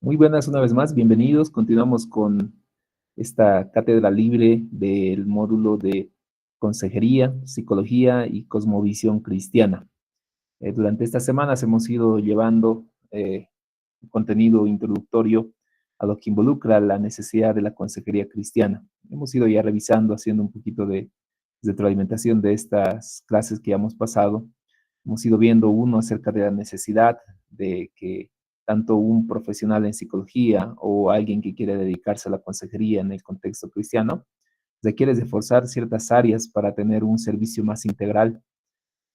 Muy buenas una vez más, bienvenidos. Continuamos con esta cátedra libre del módulo de Consejería, Psicología y Cosmovisión Cristiana. Durante estas semanas hemos ido llevando un contenido introductorio a lo que involucra la necesidad de la consejería cristiana. Hemos ido ya revisando, haciendo un poquito de retroalimentación de estas clases que ya hemos pasado. Hemos ido viendo uno acerca de la necesidad de que tanto un profesional en psicología o alguien que quiere dedicarse a la consejería en el contexto cristiano requiere reforzar ciertas áreas para tener un servicio más integral.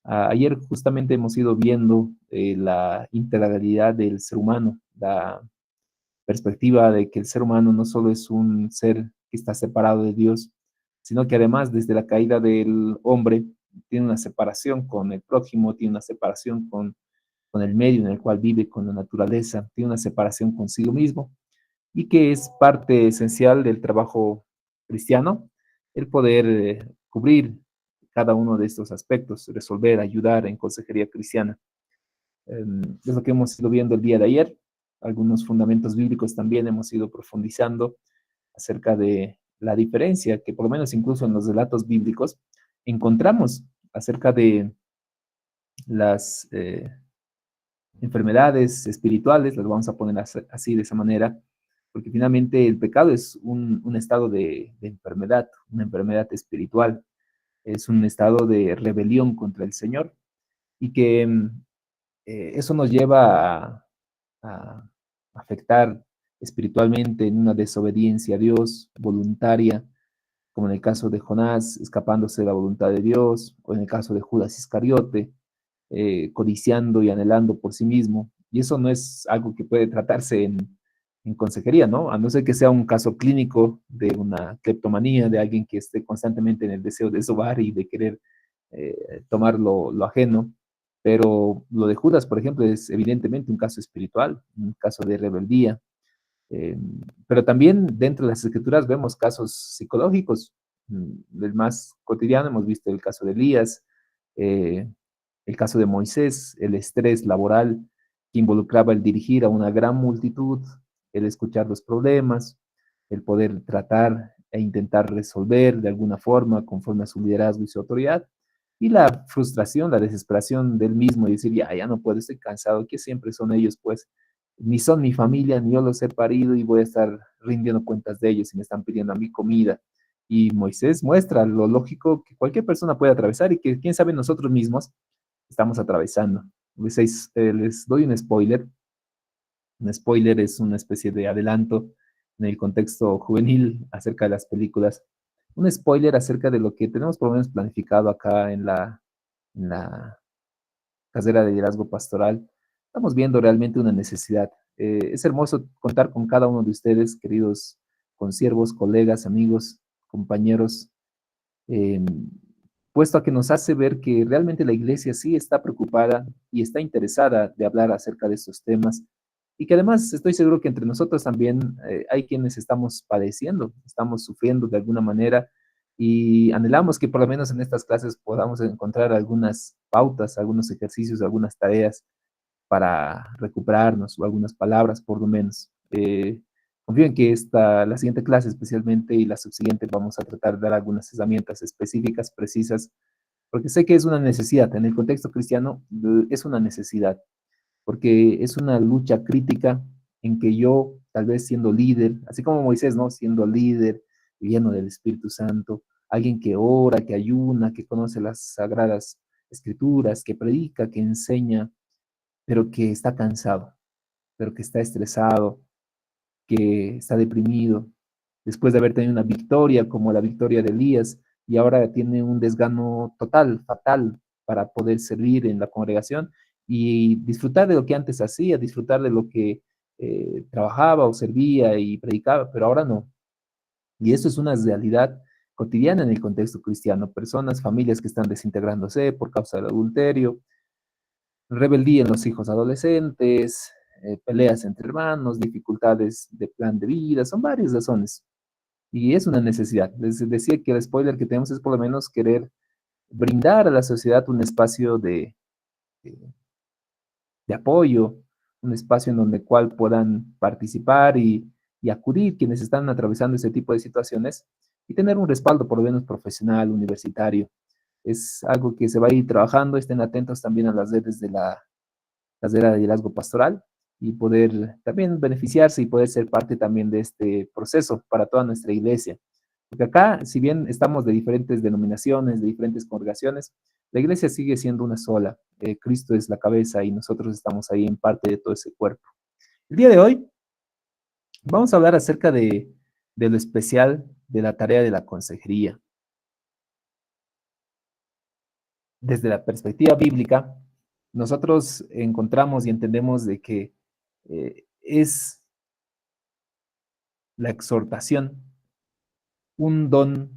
Ayer justamente hemos ido viendo la integralidad del ser humano, la perspectiva de que el ser humano no solo es un ser que está separado de Dios, sino que además desde la caída del hombre tiene una separación con el prójimo, tiene una separación con el medio en el cual vive, con la naturaleza, tiene una separación consigo mismo y que es parte esencial del trabajo cristiano, el poder cubrir cada uno de estos aspectos, resolver, ayudar en consejería cristiana. Es lo que hemos ido viendo el día de ayer. Algunos fundamentos bíblicos también hemos ido profundizando acerca de la diferencia que por lo menos incluso en los relatos bíblicos encontramos acerca de las enfermedades espirituales, las vamos a poner así de esa manera, porque finalmente el pecado es un estado de enfermedad, una enfermedad espiritual, es un estado de rebelión contra el Señor y que eso nos lleva a afectar espiritualmente en una desobediencia a Dios voluntaria, como en el caso de Jonás, escapándose de la voluntad de Dios, o en el caso de Judas Iscariote, codiciando y anhelando por sí mismo. Y eso no es algo que puede tratarse en consejería, ¿no? A no ser que sea un caso clínico de una cleptomanía, de alguien que esté constantemente en el deseo de sobar y de querer tomar lo ajeno. Pero lo de Judas, por ejemplo, es evidentemente un caso espiritual, un caso de rebeldía. Eh, pero también dentro de las escrituras vemos casos psicológicos. El más cotidiano hemos visto el caso de Elías, eh, el caso de Moisés, el estrés laboral que involucraba el dirigir a una gran multitud, el escuchar los problemas, el poder tratar e intentar resolver de alguna forma conforme a su liderazgo y su autoridad, y la frustración, la desesperación del mismo y decir, ya no puedo, estoy cansado, que siempre son ellos, pues, ni son mi familia, ni yo los he parido y voy a estar rindiendo cuentas de ellos y me están pidiendo a mí comida. Y Moisés muestra lo lógico que cualquier persona puede atravesar y que quién sabe nosotros mismos estamos atravesando. Les doy un spoiler. Un spoiler es una especie de adelanto en el contexto juvenil acerca de las películas. Un spoiler acerca de lo que tenemos por lo menos planificado acá en la carrera de liderazgo pastoral. Estamos viendo realmente una necesidad. Es hermoso contar con cada uno de ustedes, queridos consiervos, colegas, amigos, compañeros, eh, puesto a que nos hace ver que realmente la iglesia sí está preocupada y está interesada de hablar acerca de estos temas y que además estoy seguro que entre nosotros también hay quienes estamos padeciendo, estamos sufriendo de alguna manera y anhelamos que por lo menos en estas clases podamos encontrar algunas pautas, algunos ejercicios, algunas tareas para recuperarnos o algunas palabras por lo menos. Confío en que la siguiente clase especialmente y la subsiguiente vamos a tratar de dar algunas herramientas específicas, precisas, porque sé que es una necesidad. En el contexto cristiano es una necesidad, porque es una lucha crítica en que yo, tal vez siendo líder, así como Moisés, ¿no? Siendo líder, lleno del Espíritu Santo, alguien que ora, que ayuna, que conoce las sagradas escrituras, que predica, que enseña, pero que está cansado, pero que está estresado, que está deprimido, después de haber tenido una victoria como la victoria de Elías, y ahora tiene un desgano total, fatal, para poder servir en la congregación y disfrutar de lo que antes hacía, disfrutar de lo que trabajaba o servía y predicaba, pero ahora no. Y eso es una realidad cotidiana en el contexto cristiano. Personas, familias que están desintegrándose por causa del adulterio, rebeldía en los hijos adolescentes, peleas entre hermanos, dificultades de plan de vida, son varias razones. Y es una necesidad. Les decía que el spoiler que tenemos es por lo menos querer brindar a la sociedad un espacio de, de apoyo, un espacio en donde cual puedan participar y acudir quienes están atravesando ese tipo de situaciones y tener un respaldo por lo menos profesional, universitario. Es algo que se va a ir trabajando, estén atentos también a las redes de la carrera de liderazgo pastoral y poder también beneficiarse y poder ser parte también de este proceso para toda nuestra iglesia. Porque acá, si bien estamos de diferentes denominaciones, de diferentes congregaciones, la iglesia sigue siendo una sola. Cristo es la cabeza y nosotros estamos ahí en parte de todo ese cuerpo. El día de hoy vamos a hablar acerca de lo especial de la tarea de la consejería. Desde la perspectiva bíblica, nosotros encontramos y entendemos de que es la exhortación un don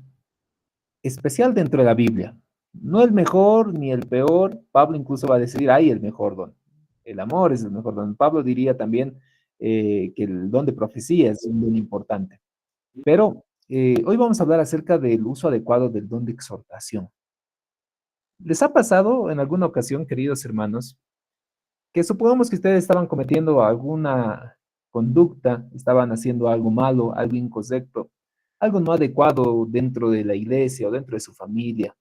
especial dentro de la Biblia. No el mejor ni el peor. Pablo incluso va a decir, hay el mejor don. El amor es el mejor don. Pablo diría también que el don de profecía es un don importante. Pero hoy vamos a hablar acerca del uso adecuado del don de exhortación. ¿Les ha pasado en alguna ocasión, queridos hermanos, que supongamos que ustedes estaban cometiendo alguna conducta, estaban haciendo algo malo, algo incorrecto, algo no adecuado dentro de la iglesia o dentro de su familia?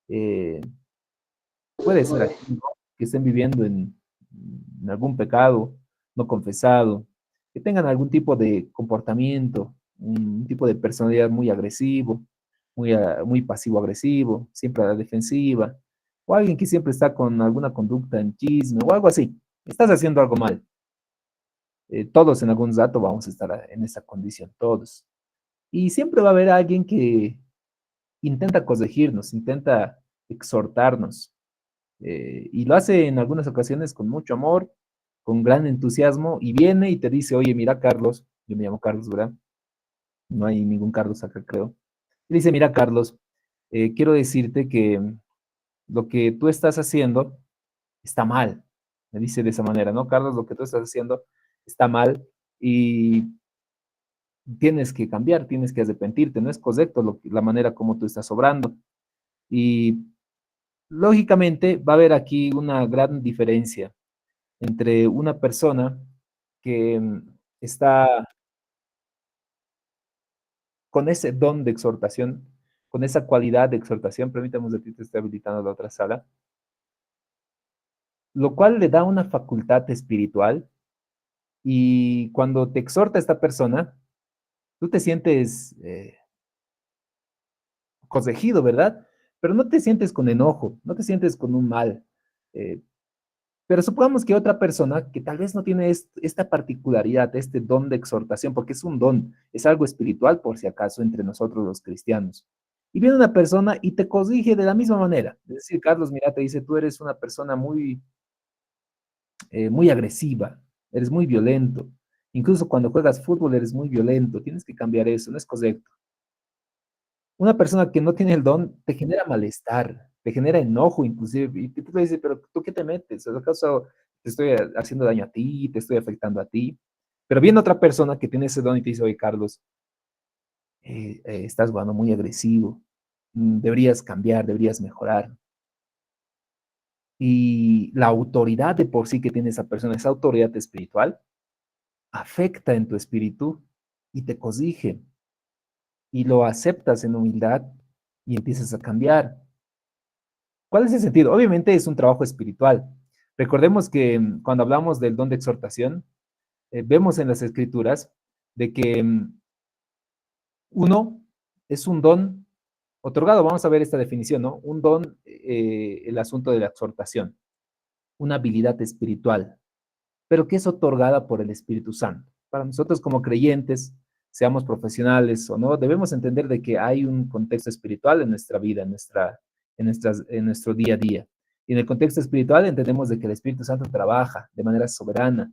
Eh, Puede ser así, ¿no? Que estén viviendo en algún pecado no confesado, que tengan algún tipo de comportamiento, un tipo de personalidad muy agresivo, muy pasivo-agresivo, siempre a la defensiva, o alguien que siempre está con alguna conducta en chisme o algo así. Estás haciendo algo mal. Todos en algún rato vamos a estar en esa condición, todos. Y siempre va a haber alguien que intenta corregirnos, intenta exhortarnos, y lo hace en algunas ocasiones con mucho amor, con gran entusiasmo, y viene y te dice, oye, mira, Carlos, yo me llamo Carlos, ¿verdad? No hay ningún Carlos acá, creo. Y dice, mira, Carlos, quiero decirte que lo que tú estás haciendo está mal. Me dice de esa manera, ¿no? Carlos, lo que tú estás haciendo está mal y tienes que cambiar, tienes que arrepentirte, no es correcto la manera como tú estás obrando. Y lógicamente va a haber aquí una gran diferencia entre una persona que está con ese don de exhortación, con esa cualidad de exhortación, permítame un ratito, estoy habilitando la otra sala, lo cual le da una facultad espiritual y cuando te exhorta esta persona, tú te sientes corregido, ¿verdad? Pero no te sientes con enojo, no te sientes con un mal. Eh, Pero supongamos que otra persona que tal vez no tiene esta particularidad, este don de exhortación, porque es un don, es algo espiritual por si acaso entre nosotros los cristianos. Y viene una persona y te corrige de la misma manera. Es decir, Carlos, mira, te dice, tú eres una persona muy agresiva, eres muy violento. Incluso cuando juegas fútbol eres muy violento, tienes que cambiar eso, no es correcto. Una persona que no tiene el don te genera malestar, te genera enojo inclusive, y tú le dices, pero ¿tú qué te metes? ¿Acaso te estoy haciendo daño a ti? ¿Te estoy afectando a ti? Pero viene otra persona que tiene ese don y te dice, oye, Carlos, estás jugando muy agresivo, deberías cambiar, deberías mejorar. Y la autoridad de por sí que tiene esa persona, esa autoridad espiritual, afecta en tu espíritu y te corrige y lo aceptas en humildad y empiezas a cambiar. ¿Cuál es el sentido? Obviamente es un trabajo espiritual. Recordemos que cuando hablamos del don de exhortación, vemos en las escrituras de que uno es un don otorgado. Vamos a ver esta definición, ¿no? Un don, el asunto de la exhortación, una habilidad espiritual, pero que es otorgada por el Espíritu Santo. Para nosotros como creyentes, seamos profesionales o no, debemos entender de que hay un contexto espiritual en nuestra vida, en nuestro día a día. Y en el contexto espiritual entendemos de que el Espíritu Santo trabaja de manera soberana.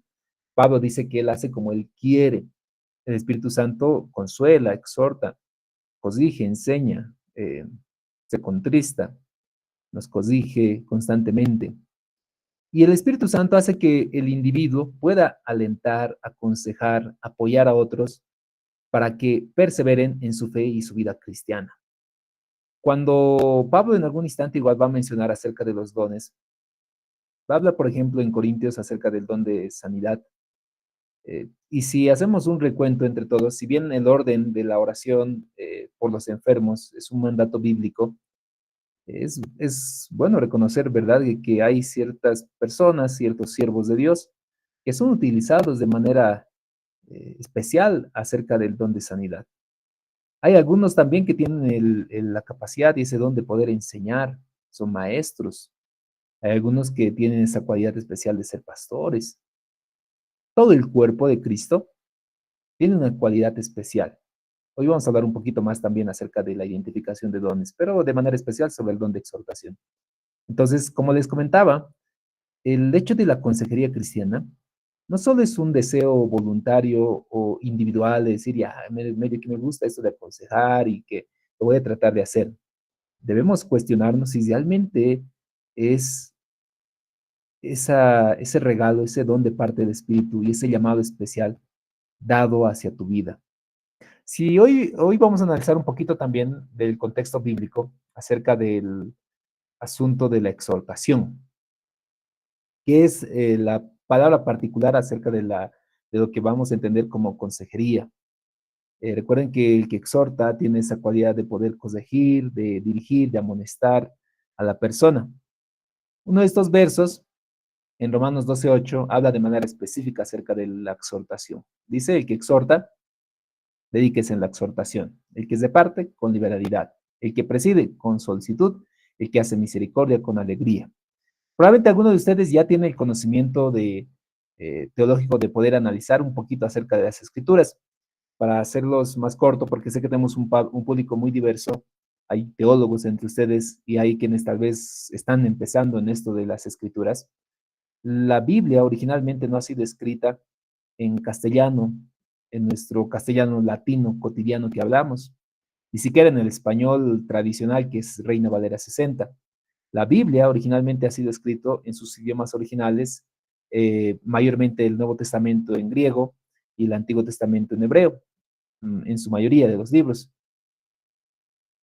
Pablo dice que él hace como él quiere. El Espíritu Santo consuela, exhorta, corrige, enseña, se contrista, nos corrige constantemente. Y el Espíritu Santo hace que el individuo pueda alentar, aconsejar, apoyar a otros para que perseveren en su fe y su vida cristiana. Cuando Pablo en algún instante igual va a mencionar acerca de los dones, Habla, por ejemplo, en Corintios acerca del don de sanidad. Y si hacemos un recuento entre todos, si bien el orden de la oración por los enfermos es un mandato bíblico, es bueno reconocer, ¿verdad?, que hay ciertas personas, ciertos siervos de Dios, que son utilizados de manera especial acerca del don de sanidad. Hay algunos también que tienen la capacidad y ese don de poder enseñar, son maestros. Hay algunos que tienen esa cualidad especial de ser pastores. Todo el cuerpo de Cristo tiene una cualidad especial. Hoy vamos a hablar un poquito más también acerca de la identificación de dones, pero de manera especial sobre el don de exhortación. Entonces, como les comentaba, el hecho de la consejería cristiana no solo es un deseo voluntario o individual de decir, ya, medio que me gusta esto de aconsejar y que lo voy a tratar de hacer. Debemos cuestionarnos si realmente es ese regalo, ese don de parte del Espíritu y ese llamado especial dado hacia tu vida. Si hoy vamos a analizar un poquito también del contexto bíblico acerca del asunto de la exhortación, que es la palabra particular acerca de lo que vamos a entender como consejería. Recuerden que el que exhorta tiene esa cualidad de poder corregir, de dirigir, de amonestar a la persona. Uno de estos versos, en Romanos 12:8, habla de manera específica acerca de la exhortación. Dice, el que exhorta, dedíquese en la exhortación. El que es de parte, con liberalidad. El que preside, con solicitud. El que hace misericordia, con alegría. Probablemente alguno de ustedes ya tiene el conocimiento teológico de poder analizar un poquito acerca de las escrituras. Para hacerlos más corto, porque sé que tenemos un público muy diverso, hay teólogos entre ustedes y hay quienes tal vez están empezando en esto de las escrituras. La Biblia originalmente no ha sido escrita en castellano, en nuestro castellano latino cotidiano que hablamos, ni siquiera en el español tradicional que es Reina Valera 60. La Biblia originalmente ha sido escrito en sus idiomas originales, mayormente el Nuevo Testamento en griego y el Antiguo Testamento en hebreo, en su mayoría de los libros.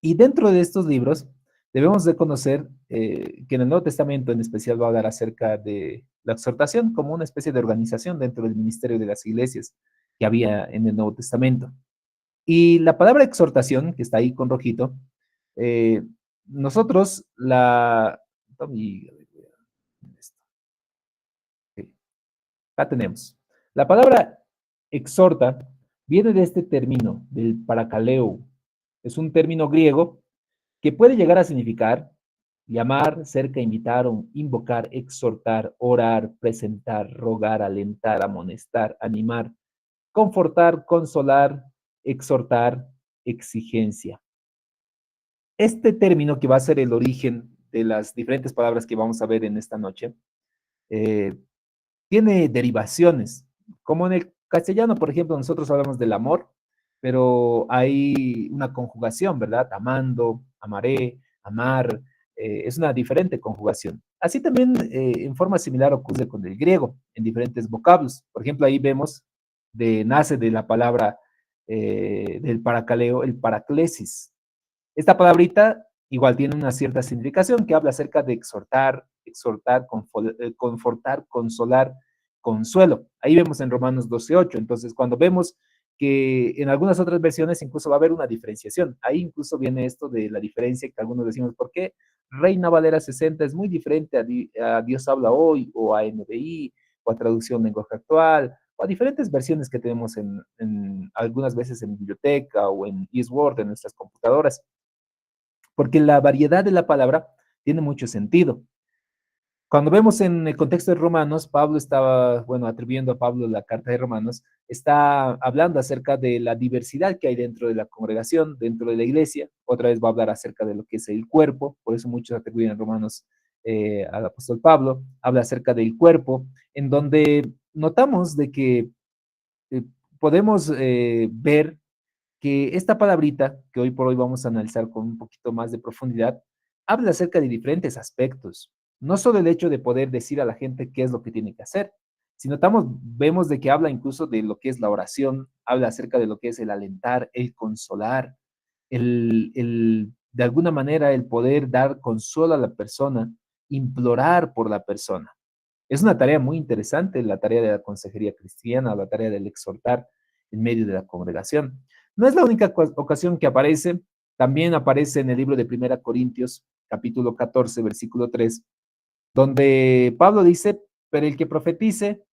Y dentro de estos libros debemos de conocer que en el Nuevo Testamento en especial va a hablar acerca de la exhortación como una especie de organización dentro del ministerio de las iglesias que había en el Nuevo Testamento. Y la palabra exhortación, que está ahí con rojito, eh, nosotros la... Acá tenemos. La palabra exhorta viene de este término, del parakaleo. Es un término griego que puede llegar a significar llamar, cerca, invitar, invocar, exhortar, orar, presentar, rogar, alentar, amonestar, animar, confortar, consolar, exhortar, exigencia. Este término que va a ser el origen de las diferentes palabras que vamos a ver en esta noche, eh, tiene derivaciones, como en el castellano, por ejemplo, nosotros hablamos del amor, pero hay una conjugación, ¿verdad? Amando, amaré, amar, es una diferente conjugación. Así también en forma similar ocurre con el griego, en diferentes vocablos. Por ejemplo, ahí vemos, nace de la palabra del paracaleo, el paraclesis. Esta palabrita igual tiene una cierta significación que habla acerca de exhortar, confortar, consolar, consuelo. Ahí vemos en Romanos 12:8. Entonces, cuando vemos que en algunas otras versiones incluso va a haber una diferenciación. Ahí incluso viene esto de la diferencia que algunos decimos, ¿por qué Reina Valera 60 es muy diferente a Dios habla hoy o a NBI o a traducción lenguaje actual o a diferentes versiones que tenemos algunas veces en biblioteca o en eSword en nuestras computadoras? Porque la variedad de la palabra tiene mucho sentido. Cuando vemos en el contexto de Romanos, Pablo estaba, bueno, atribuyendo a Pablo la carta de Romanos, está hablando acerca de la diversidad que hay dentro de la congregación, dentro de la iglesia. Otra vez va a hablar acerca de lo que es el cuerpo, por eso muchos atribuyen a Romanos al apóstol Pablo. Habla acerca del cuerpo, en donde notamos de que eh, podemos ver que esta palabrita, que hoy por hoy vamos a analizar con un poquito más de profundidad, habla acerca de diferentes aspectos. No solo el hecho de poder decir a la gente qué es lo que tiene que hacer. Si notamos, vemos de que habla incluso de lo que es la oración, habla acerca de lo que es el alentar, el consolar, de alguna manera el poder dar consuelo a la persona, implorar por la persona. Es una tarea muy interesante, la tarea de la consejería cristiana, la tarea del exhortar en medio de la congregación. No es la única ocasión que aparece, también aparece en el libro de Primera Corintios, capítulo 14, versículo 3, donde Pablo dice, pero el que profetice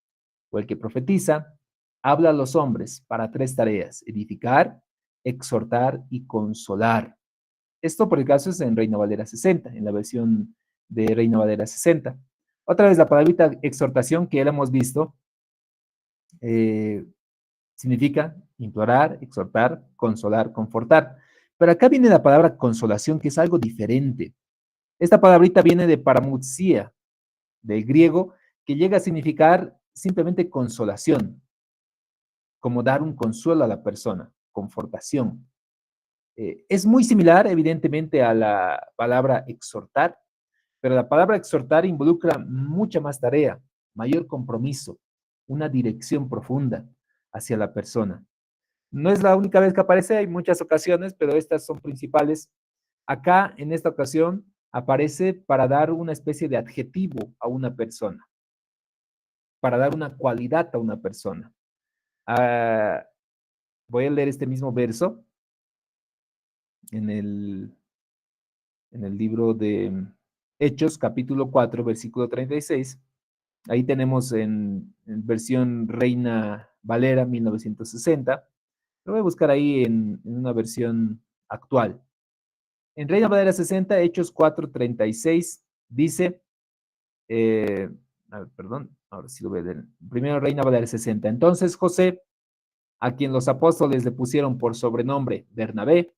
o el que profetiza, habla a los hombres para tres tareas: edificar, exhortar y consolar. Esto por el caso es en Reina Valera 60, en la versión de Reina Valera 60. Otra vez la palabrita exhortación que ya hemos visto, eh, significa implorar, exhortar, consolar, confortar. Pero acá viene la palabra consolación, que es algo diferente. Esta palabrita viene de paramousia, del griego, que llega a significar simplemente consolación, como dar un consuelo a la persona, confortación. Es muy similar, evidentemente, a la palabra exhortar, pero la palabra exhortar involucra mucha más tarea, mayor compromiso, una dirección profunda hacia la persona. No es la única vez que aparece, hay muchas ocasiones, pero estas son principales. Acá, en esta ocasión, aparece para dar una especie de adjetivo a una persona, para dar una cualidad a una persona. Ah, voy a leer este mismo verso en el libro de Hechos, capítulo 4, versículo 36. Ahí tenemos en versión Reina Valera 1960. Lo voy a buscar ahí en una versión actual. En Reina Valera 60, Hechos 4:36, dice, eh, a ver, perdón, ahora sí lo voy a leer. Primero Reina Valera 60. Entonces José, a quien los apóstoles le pusieron por sobrenombre Bernabé,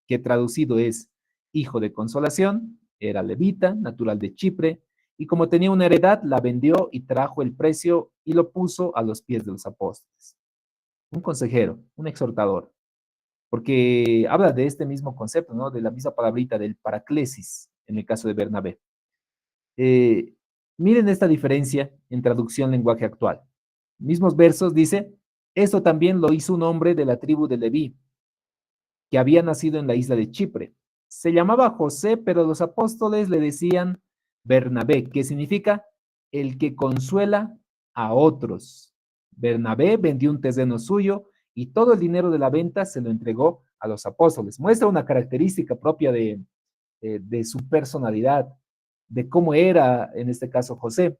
que traducido es hijo de consolación, era levita, natural de Chipre, y como tenía una heredad, la vendió y trajo el precio y lo puso a los pies de los apóstoles. Un consejero, un exhortador, porque habla de este mismo concepto, ¿no? De la misma palabrita del paraclesis, en el caso de Bernabé. Eh, Miren esta diferencia en traducción lenguaje actual. Mismos versos dice, esto también lo hizo un hombre de la tribu de Leví, que había nacido en la isla de Chipre. Se llamaba José, pero los apóstoles le decían Bernabé, que significa el que consuela a otros. Bernabé vendió un terreno suyo y todo el dinero de la venta se lo entregó a los apóstoles. Muestra una característica propia de su personalidad, de cómo era, en este caso, José,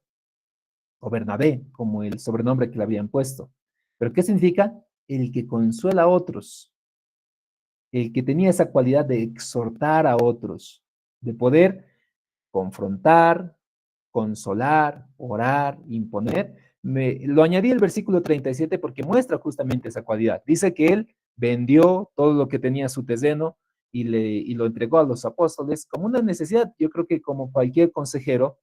o Bernabé, como el sobrenombre que le habían puesto. ¿Pero qué significa? El que consuela a otros, el que tenía esa cualidad de exhortar a otros, de poder confrontar, consolar, orar, imponer. Lo añadí el versículo 37 porque muestra justamente esa cualidad. Dice que él vendió todo lo que tenía su terreno y lo entregó a los apóstoles como una necesidad. Yo creo que como cualquier consejero,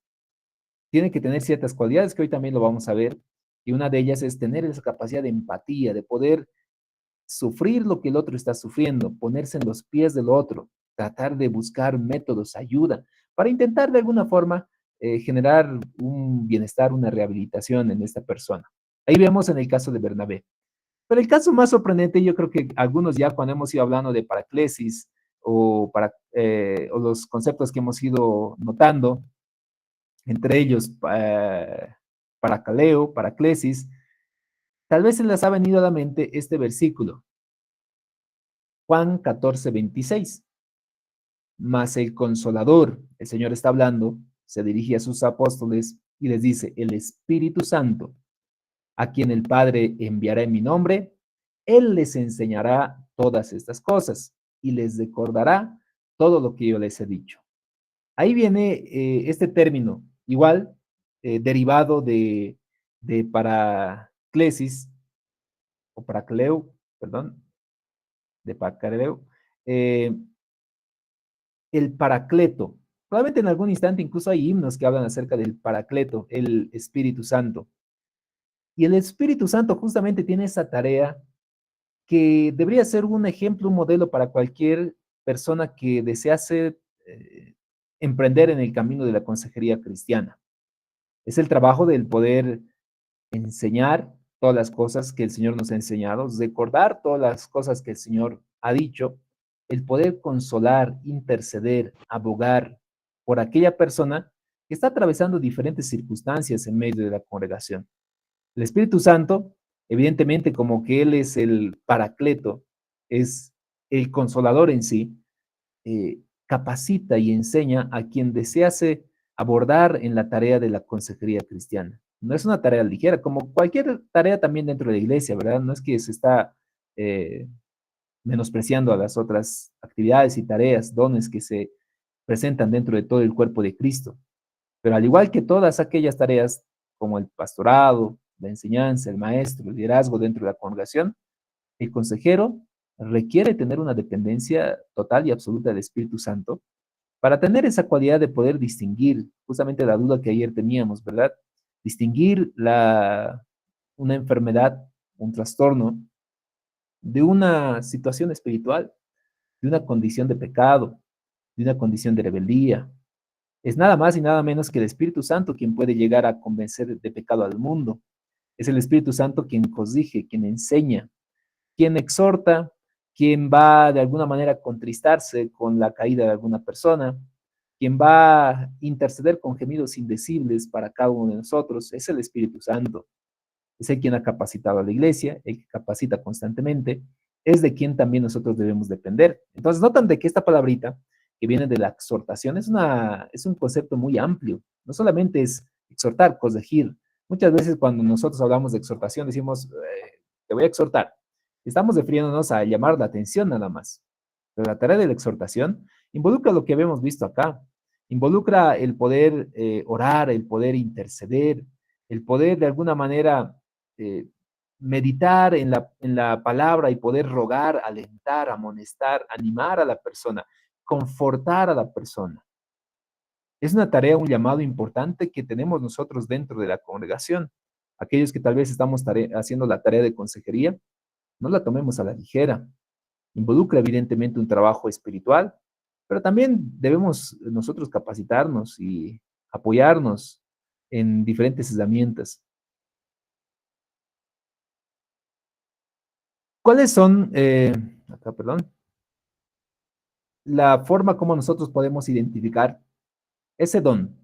tiene que tener ciertas cualidades que hoy también lo vamos a ver, y una de ellas es tener esa capacidad de empatía, de poder sufrir lo que el otro está sufriendo, ponerse en los pies del otro, tratar de buscar métodos, ayuda, para intentar de alguna forma generar un bienestar, una rehabilitación en esta persona. Ahí vemos en el caso de Bernabé. Pero el caso más sorprendente, yo creo que algunos ya cuando hemos ido hablando de paraclesis o los conceptos que hemos ido notando, entre ellos paracaleo, paraclesis, tal vez se les ha venido a la mente este versículo, Juan 14:26. Mas el consolador, el Señor está hablando, se dirige a sus apóstoles y les dice, el Espíritu Santo, a quien el Padre enviará en mi nombre, Él les enseñará todas estas cosas y les recordará todo lo que yo les he dicho. Ahí viene este término, igual, derivado de paraclesis, o paracleo, perdón, de paracleo, eh, el paracleto. Probablemente en algún instante incluso hay himnos que hablan acerca del paracleto, el Espíritu Santo. Y el Espíritu Santo justamente tiene esa tarea que debería ser un ejemplo, un modelo para cualquier persona que desease emprender en el camino de la consejería cristiana. Es el trabajo del poder enseñar todas las cosas que el Señor nos ha enseñado, recordar todas las cosas que el Señor ha dicho, el poder consolar, interceder, abogar por aquella persona que está atravesando diferentes circunstancias en medio de la congregación. El Espíritu Santo, evidentemente, como que Él es el paracleto, es el consolador en sí, capacita y enseña a quien desease abordar en la tarea de la consejería cristiana. No es una tarea ligera, como cualquier tarea también dentro de la iglesia, ¿verdad? No es que se está eh, menospreciando a las otras actividades y tareas, dones que se presentan dentro de todo el cuerpo de Cristo. Pero al igual que todas aquellas tareas como el pastorado, la enseñanza, el maestro, el liderazgo dentro de la congregación, el consejero requiere tener una dependencia total y absoluta del Espíritu Santo para tener esa cualidad de poder distinguir, justamente la duda que ayer teníamos, ¿verdad? Distinguir una enfermedad, un trastorno, de una situación espiritual, de una condición de pecado, de una condición de rebeldía. Es nada más y nada menos que el Espíritu Santo quien puede llegar a convencer de pecado al mundo. Es el Espíritu Santo quien corrige, quien enseña, quien exhorta, quien va de alguna manera a contristarse con la caída de alguna persona, quien va a interceder con gemidos indecibles para cada uno de nosotros, es el Espíritu Santo. Es el quien ha capacitado a la iglesia, el que capacita constantemente, es de quien también nosotros debemos depender. Entonces, notan de que esta palabrita que viene de la exhortación es un concepto muy amplio. No solamente es exhortar, corregir. Muchas veces cuando nosotros hablamos de exhortación decimos, te voy a exhortar. Estamos refiriéndonos a llamar la atención nada más. Pero la tarea de la exhortación involucra lo que habíamos visto acá. Involucra el poder orar, el poder interceder, el poder de alguna manera eh, meditar en la palabra y poder rogar, alentar, amonestar, animar a la persona, confortar a la persona. Es una tarea, un llamado importante que tenemos nosotros dentro de la congregación. Aquellos que tal vez estamos haciendo la tarea de consejería, no la tomemos a la ligera. Involucra evidentemente un trabajo espiritual, pero también debemos nosotros capacitarnos y apoyarnos en diferentes herramientas. ¿Cuáles son, acá, perdón, la forma como nosotros podemos identificar ese don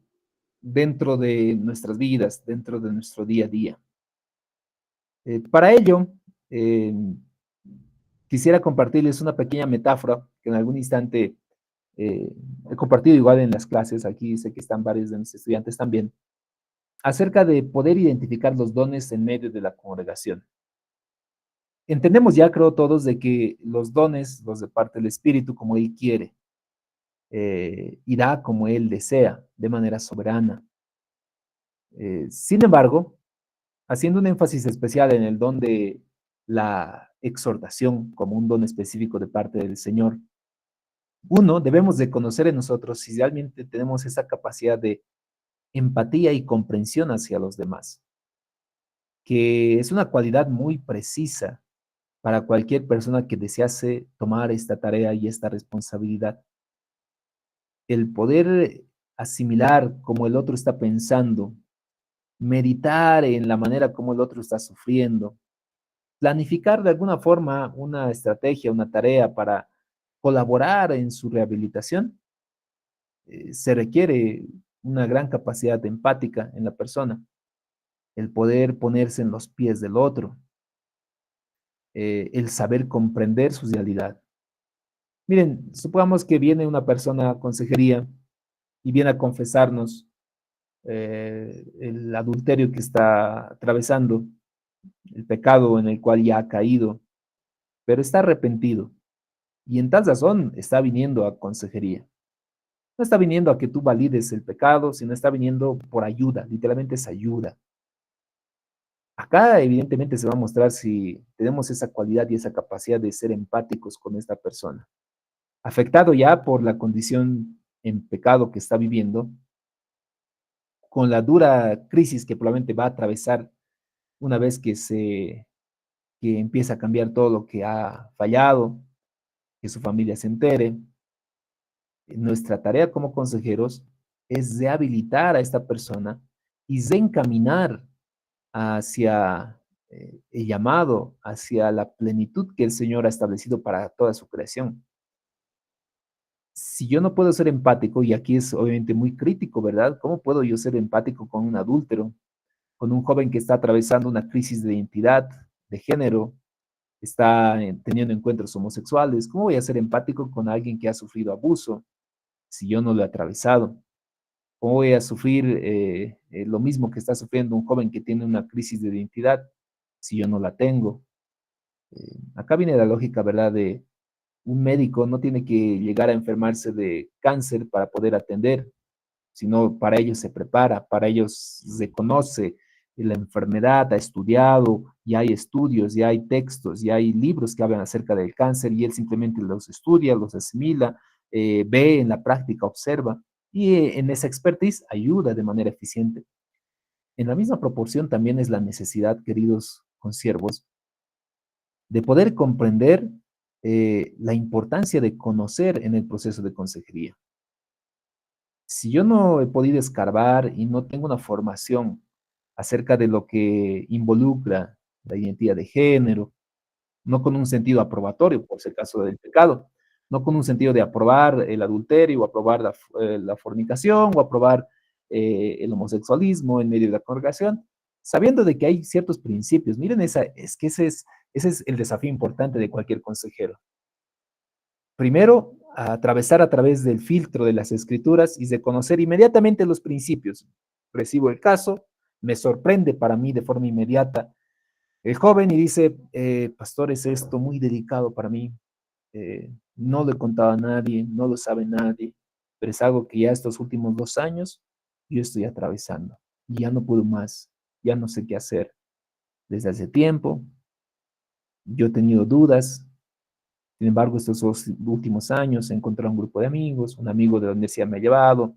dentro de nuestras vidas, dentro de nuestro día a día? Para ello, eh, quisiera compartirles una pequeña metáfora que en algún instante eh, he compartido igual en las clases, aquí sé que están varios de mis estudiantes también, acerca de poder identificar los dones en medio de la congregación. Entendemos ya, creo todos, de que los dones, los de parte del Espíritu, como Él quiere, y da como Él desea, de manera soberana. Sin embargo, haciendo un énfasis especial en el don de la exhortación como un don específico de parte del Señor, uno, debemos de conocer en nosotros si realmente tenemos esa capacidad de empatía y comprensión hacia los demás, que es una cualidad muy precisa para cualquier persona que desease tomar esta tarea y esta responsabilidad. El poder asimilar cómo el otro está pensando, meditar en la manera como el otro está sufriendo, planificar de alguna forma una estrategia, una tarea para colaborar en su rehabilitación, se requiere una gran capacidad empática en la persona, el poder ponerse en los pies del otro, el saber comprender su realidad. Miren, supongamos que viene una persona a consejería y viene a confesarnos el adulterio que está atravesando, el pecado en el cual ya ha caído, pero está arrepentido y en tal razón está viniendo a consejería. No está viniendo a que tú valides el pecado, sino está viniendo por ayuda, literalmente es ayuda. Acá evidentemente se va a mostrar si tenemos esa cualidad y esa capacidad de ser empáticos con esta persona. Afectado ya por la condición en pecado que está viviendo, con la dura crisis que probablemente va a atravesar una vez que empieza a cambiar todo lo que ha fallado, que su familia se entere. Nuestra tarea como consejeros es rehabilitar a esta persona y reencaminar hacia el llamado, hacia la plenitud que el Señor ha establecido para toda su creación. Si yo no puedo ser empático, y aquí es obviamente muy crítico, ¿verdad? ¿Cómo puedo yo ser empático con un adúltero, con un joven que está atravesando una crisis de identidad, de género, está teniendo encuentros homosexuales? ¿Cómo voy a ser empático con alguien que ha sufrido abuso si yo no lo he atravesado? ¿Cómo voy a sufrir lo mismo que está sufriendo un joven que tiene una crisis de identidad si yo no la tengo? Acá viene la lógica, ¿verdad? De un médico no tiene que llegar a enfermarse de cáncer para poder atender, sino para ello se prepara, para ello se conoce la enfermedad, ha estudiado, ya hay estudios, ya hay textos, ya hay libros que hablan acerca del cáncer y él simplemente los estudia, los asimila, ve en la práctica, observa y en esa expertise ayuda de manera eficiente. En la misma proporción también es la necesidad, queridos consiervos, de poder comprender la importancia de conocer en el proceso de consejería. Si yo no he podido escarbar y no tengo una formación acerca de lo que involucra la identidad de género, no con un sentido aprobatorio, por si el caso del pecado, no con un sentido de aprobar el adulterio o aprobar la fornicación o aprobar el homosexualismo en medio de la congregación, sabiendo de que hay ciertos principios. Miren, es que ese es el desafío importante de cualquier consejero. Primero, a atravesar a través del filtro de las escrituras y de conocer inmediatamente los principios. Recibo el caso, me sorprende para mí de forma inmediata el joven y dice, pastor, es esto muy delicado para mí, no lo he contado a nadie, no lo sabe nadie, pero es algo que ya estos últimos 2 años yo estoy atravesando y ya no puedo más, ya no sé qué hacer. Desde hace tiempo, yo he tenido dudas, sin embargo, estos últimos años he encontrado un grupo de amigos, un amigo de la universidad me ha llevado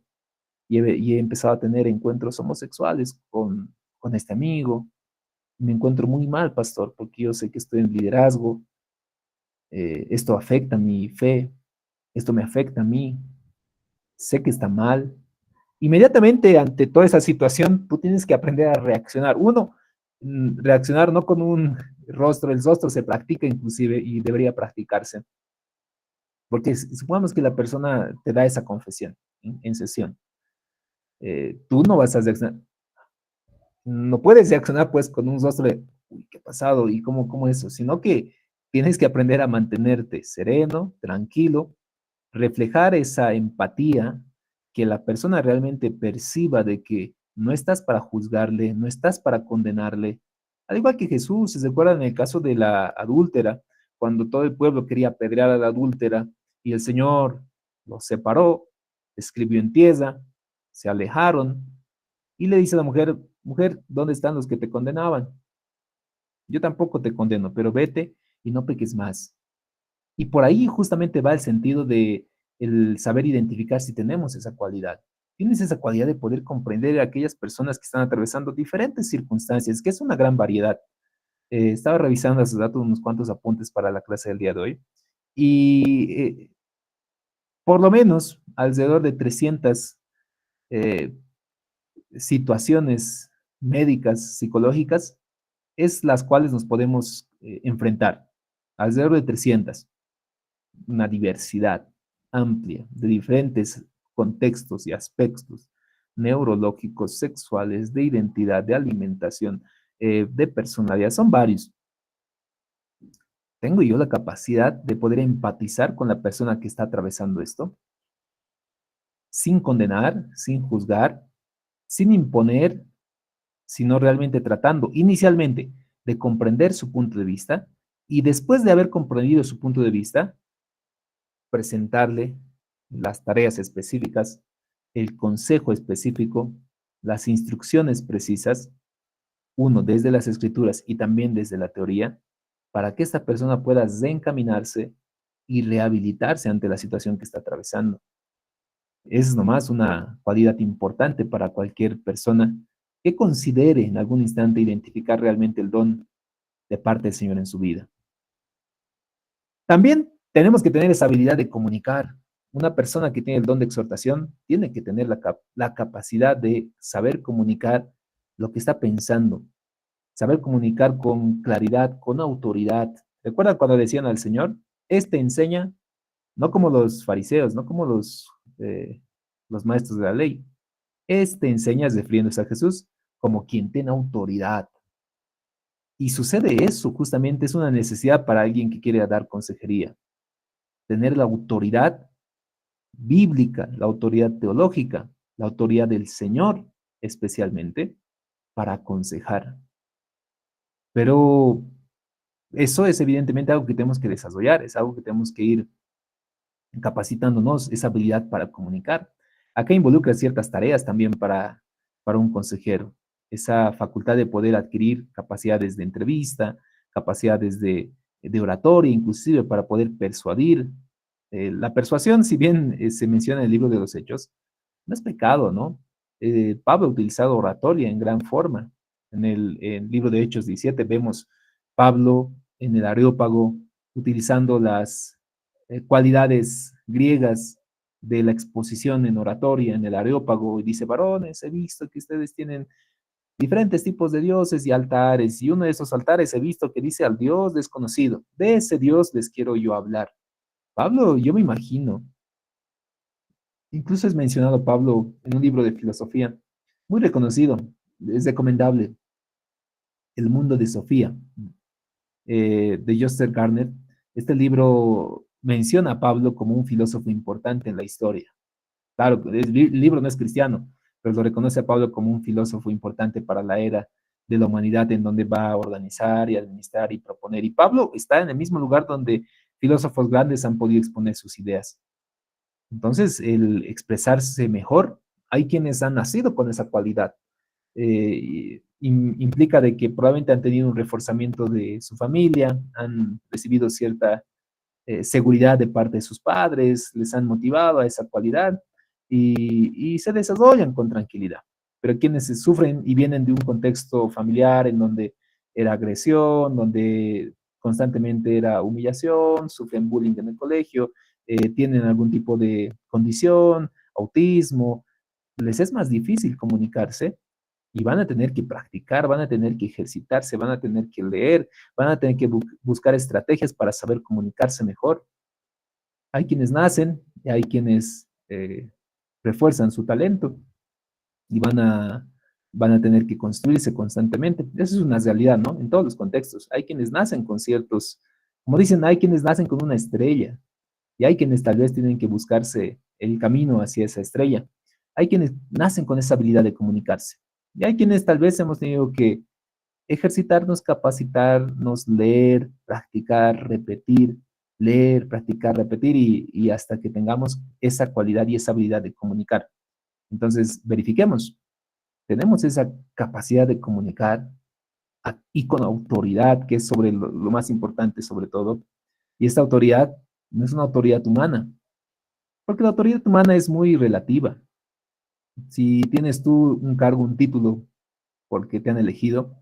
y he empezado a tener encuentros homosexuales con este amigo. Me encuentro muy mal, pastor, porque yo sé que estoy en liderazgo, esto afecta mi fe, esto me afecta a mí, sé que está mal. Inmediatamente ante toda esa situación, tú tienes que aprender a reaccionar. Uno, reaccionar no con un rostro, el rostro se practica inclusive y debería practicarse, porque supongamos que la persona te da esa confesión en sesión. Tú no vas a reaccionar, no puedes reaccionar pues con un rostro de, uy, ¿qué ha pasado? ¿Y cómo eso? Sino que tienes que aprender a mantenerte sereno, tranquilo, reflejar esa empatía, que la persona realmente perciba de que no estás para juzgarle, no estás para condenarle. Al igual que Jesús, ¿se acuerdan en el caso de la adúltera, cuando todo el pueblo quería apedrear a la adúltera y el Señor los separó, escribió en tierra, se alejaron y le dice a la mujer, mujer, ¿dónde están los que te condenaban? Yo tampoco te condeno, pero vete y no peques más. Y por ahí justamente va el sentido de el saber identificar si tenemos esa cualidad. Tienes esa cualidad de poder comprender a aquellas personas que están atravesando diferentes circunstancias, que es una gran variedad. Estaba revisando hace datos unos cuantos apuntes para la clase del día de hoy y por lo menos alrededor de 300 eh, situaciones médicas, psicológicas, es las cuales nos podemos enfrentar. Alrededor de 300, una diversidad amplia de diferentes contextos y aspectos neurológicos, sexuales, de identidad, de alimentación, de personalidad, son varios. ¿Tengo yo la capacidad de poder empatizar con la persona que está atravesando esto? Sin condenar, sin juzgar, sin imponer, sino realmente tratando inicialmente de comprender su punto de vista y después de haber comprendido su punto de vista, presentarle las tareas específicas, el consejo específico, las instrucciones precisas, uno desde las escrituras y también desde la teoría, para que esta persona pueda reencaminarse y rehabilitarse ante la situación que está atravesando. Es nomás una cualidad importante para cualquier persona que considere en algún instante identificar realmente el don de parte del Señor en su vida. También tenemos que tener esa habilidad de comunicar. Una persona que tiene el don de exhortación tiene que tener la capacidad de saber comunicar lo que está pensando, saber comunicar con claridad, con autoridad. ¿Recuerdan cuando decían al Señor, este enseña no como los fariseos, no como los maestros de la ley. Enseñas refiriéndose a Jesús como quien tiene autoridad. Y sucede eso, justamente es una necesidad para alguien que quiere dar consejería, tener la autoridad bíblica, la autoridad teológica, la autoridad del Señor, especialmente para aconsejar. Pero eso es evidentemente algo que tenemos que desarrollar, es algo que tenemos que ir capacitándonos, esa habilidad para comunicar. Acá involucra ciertas tareas también para un consejero, esa facultad de poder adquirir capacidades de entrevista, capacidades de oratoria, inclusive para poder persuadir. La persuasión, si bien se menciona en el libro de los Hechos, no es pecado, ¿no? Pablo ha utilizado oratoria en gran forma. En el libro de Hechos 17 vemos Pablo en el Areópago utilizando las cualidades griegas de la exposición en oratoria en el Areópago y dice, varones, he visto que ustedes tienen diferentes tipos de dioses y altares, y uno de esos altares he visto que dice al Dios desconocido. De ese Dios les quiero yo hablar. Pablo, yo me imagino, incluso es mencionado Pablo en un libro de filosofía, muy reconocido, es recomendable, El mundo de Sofía, de Joseph Garner. Este libro menciona a Pablo como un filósofo importante en la historia. Claro, el libro no es cristiano, pero lo reconoce a Pablo como un filósofo importante para la era de la humanidad en donde va a organizar y administrar y proponer. Y Pablo está en el mismo lugar donde filósofos grandes han podido exponer sus ideas. Entonces, el expresarse mejor, hay quienes han nacido con esa cualidad. Implica de que probablemente han tenido un reforzamiento de su familia, han recibido cierta seguridad de parte de sus padres, les han motivado a esa cualidad y se desarrollan con tranquilidad. Pero quienes sufren y vienen de un contexto familiar en donde era agresión, donde constantemente era humillación, sufren bullying en el colegio, tienen algún tipo de condición, autismo, les es más difícil comunicarse y van a tener que practicar, van a tener que ejercitarse, van a tener que leer, van a tener que buscar estrategias para saber comunicarse mejor. Hay quienes nacen y hay quienes refuerzan su talento y van a tener que construirse constantemente. Eso es una realidad, ¿no? En todos los contextos. Hay quienes nacen con ciertos, como dicen, hay quienes nacen con una estrella y hay quienes tal vez tienen que buscarse el camino hacia esa estrella. Hay quienes nacen con esa habilidad de comunicarse y hay quienes tal vez hemos tenido que ejercitarnos, capacitarnos, leer, practicar, repetir, leer, practicar, repetir y hasta que tengamos esa cualidad y esa habilidad de comunicar. Entonces, verifiquemos, tenemos esa capacidad de comunicar y con autoridad, que es sobre lo más importante sobre todo. Y esta autoridad no es una autoridad humana, porque la autoridad humana es muy relativa. Si tienes tú un cargo, un título, porque te han elegido,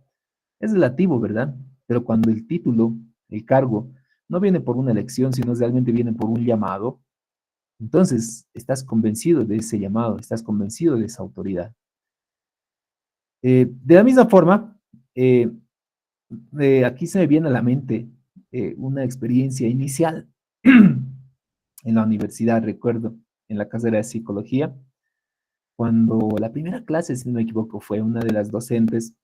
es relativo, ¿verdad? Pero cuando el título, el cargo, no viene por una elección, sino realmente viene por un llamado, entonces estás convencido de ese llamado, estás convencido de esa autoridad. De la misma forma, eh, aquí se me viene a la mente una experiencia inicial en la universidad, recuerdo, en la carrera de psicología, cuando la primera clase, si no me equivoco, fue una de las docentes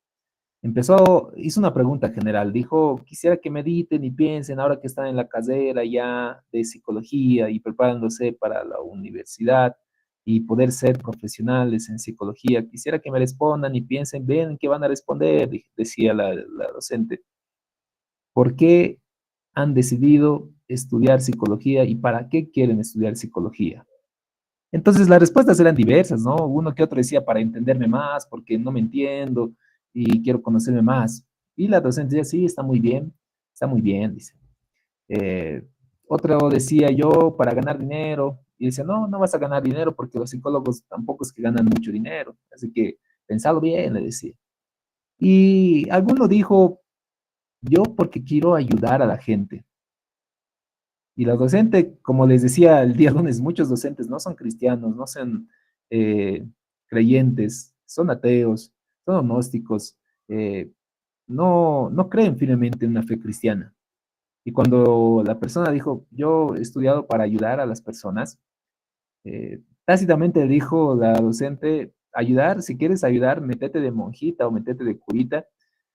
hizo una pregunta general, dijo, quisiera que mediten y piensen ahora que están en la carrera ya de psicología y preparándose para la universidad y poder ser profesionales en psicología, quisiera que me respondan y piensen, ven qué van a responder, decía la docente. ¿Por qué han decidido estudiar psicología y para qué quieren estudiar psicología? Entonces las respuestas eran diversas, ¿no? Uno que otro decía para entenderme más, porque no me entiendo y quiero conocerme más. Y la docente decía, sí, está muy bien, dice. Eh, Otro decía yo para ganar dinero. Y decía, no, no vas a ganar dinero porque los psicólogos tampoco es que ganan mucho dinero. Así que pensado bien, le decía. Y alguno dijo, yo porque quiero ayudar a la gente. Y los docentes, como les decía el día lunes, muchos docentes no son cristianos, no son eh, creyentes, son ateos, son gnósticos, no creen firmemente en una fe cristiana. Y cuando la persona dijo, yo he estudiado para ayudar a las personas, tácitamente le dijo la docente, ayudar, si quieres ayudar, métete de monjita o métete de curita,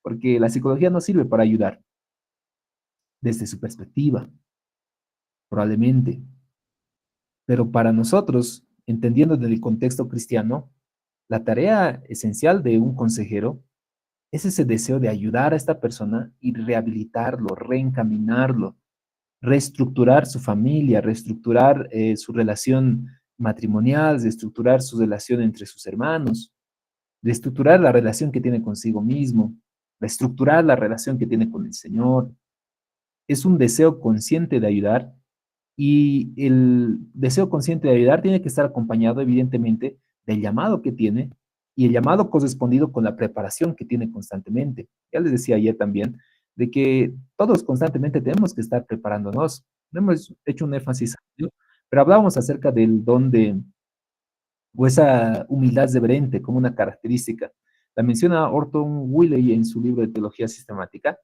porque la psicología no sirve para ayudar, desde su perspectiva, probablemente. Pero para nosotros, entendiendo desde el contexto cristiano, la tarea esencial de un consejero es ese deseo de ayudar a esta persona y rehabilitarlo, reencaminarlo, reestructurar su familia, reestructurar su relación matrimonial, reestructurar su relación entre sus hermanos, reestructurar la relación que tiene consigo mismo, reestructurar la relación que tiene con el Señor. Es un deseo consciente de ayudar y el deseo consciente de ayudar tiene que estar acompañado, evidentemente, del llamado que tiene y el llamado correspondido con la preparación que tiene constantemente. Ya les decía ayer también de que todos constantemente tenemos que estar preparándonos. No hemos hecho un énfasis, pero hablábamos acerca del don de, o esa humildad reverente como una característica. La menciona Orton Willey en su libro de Teología Sistemática,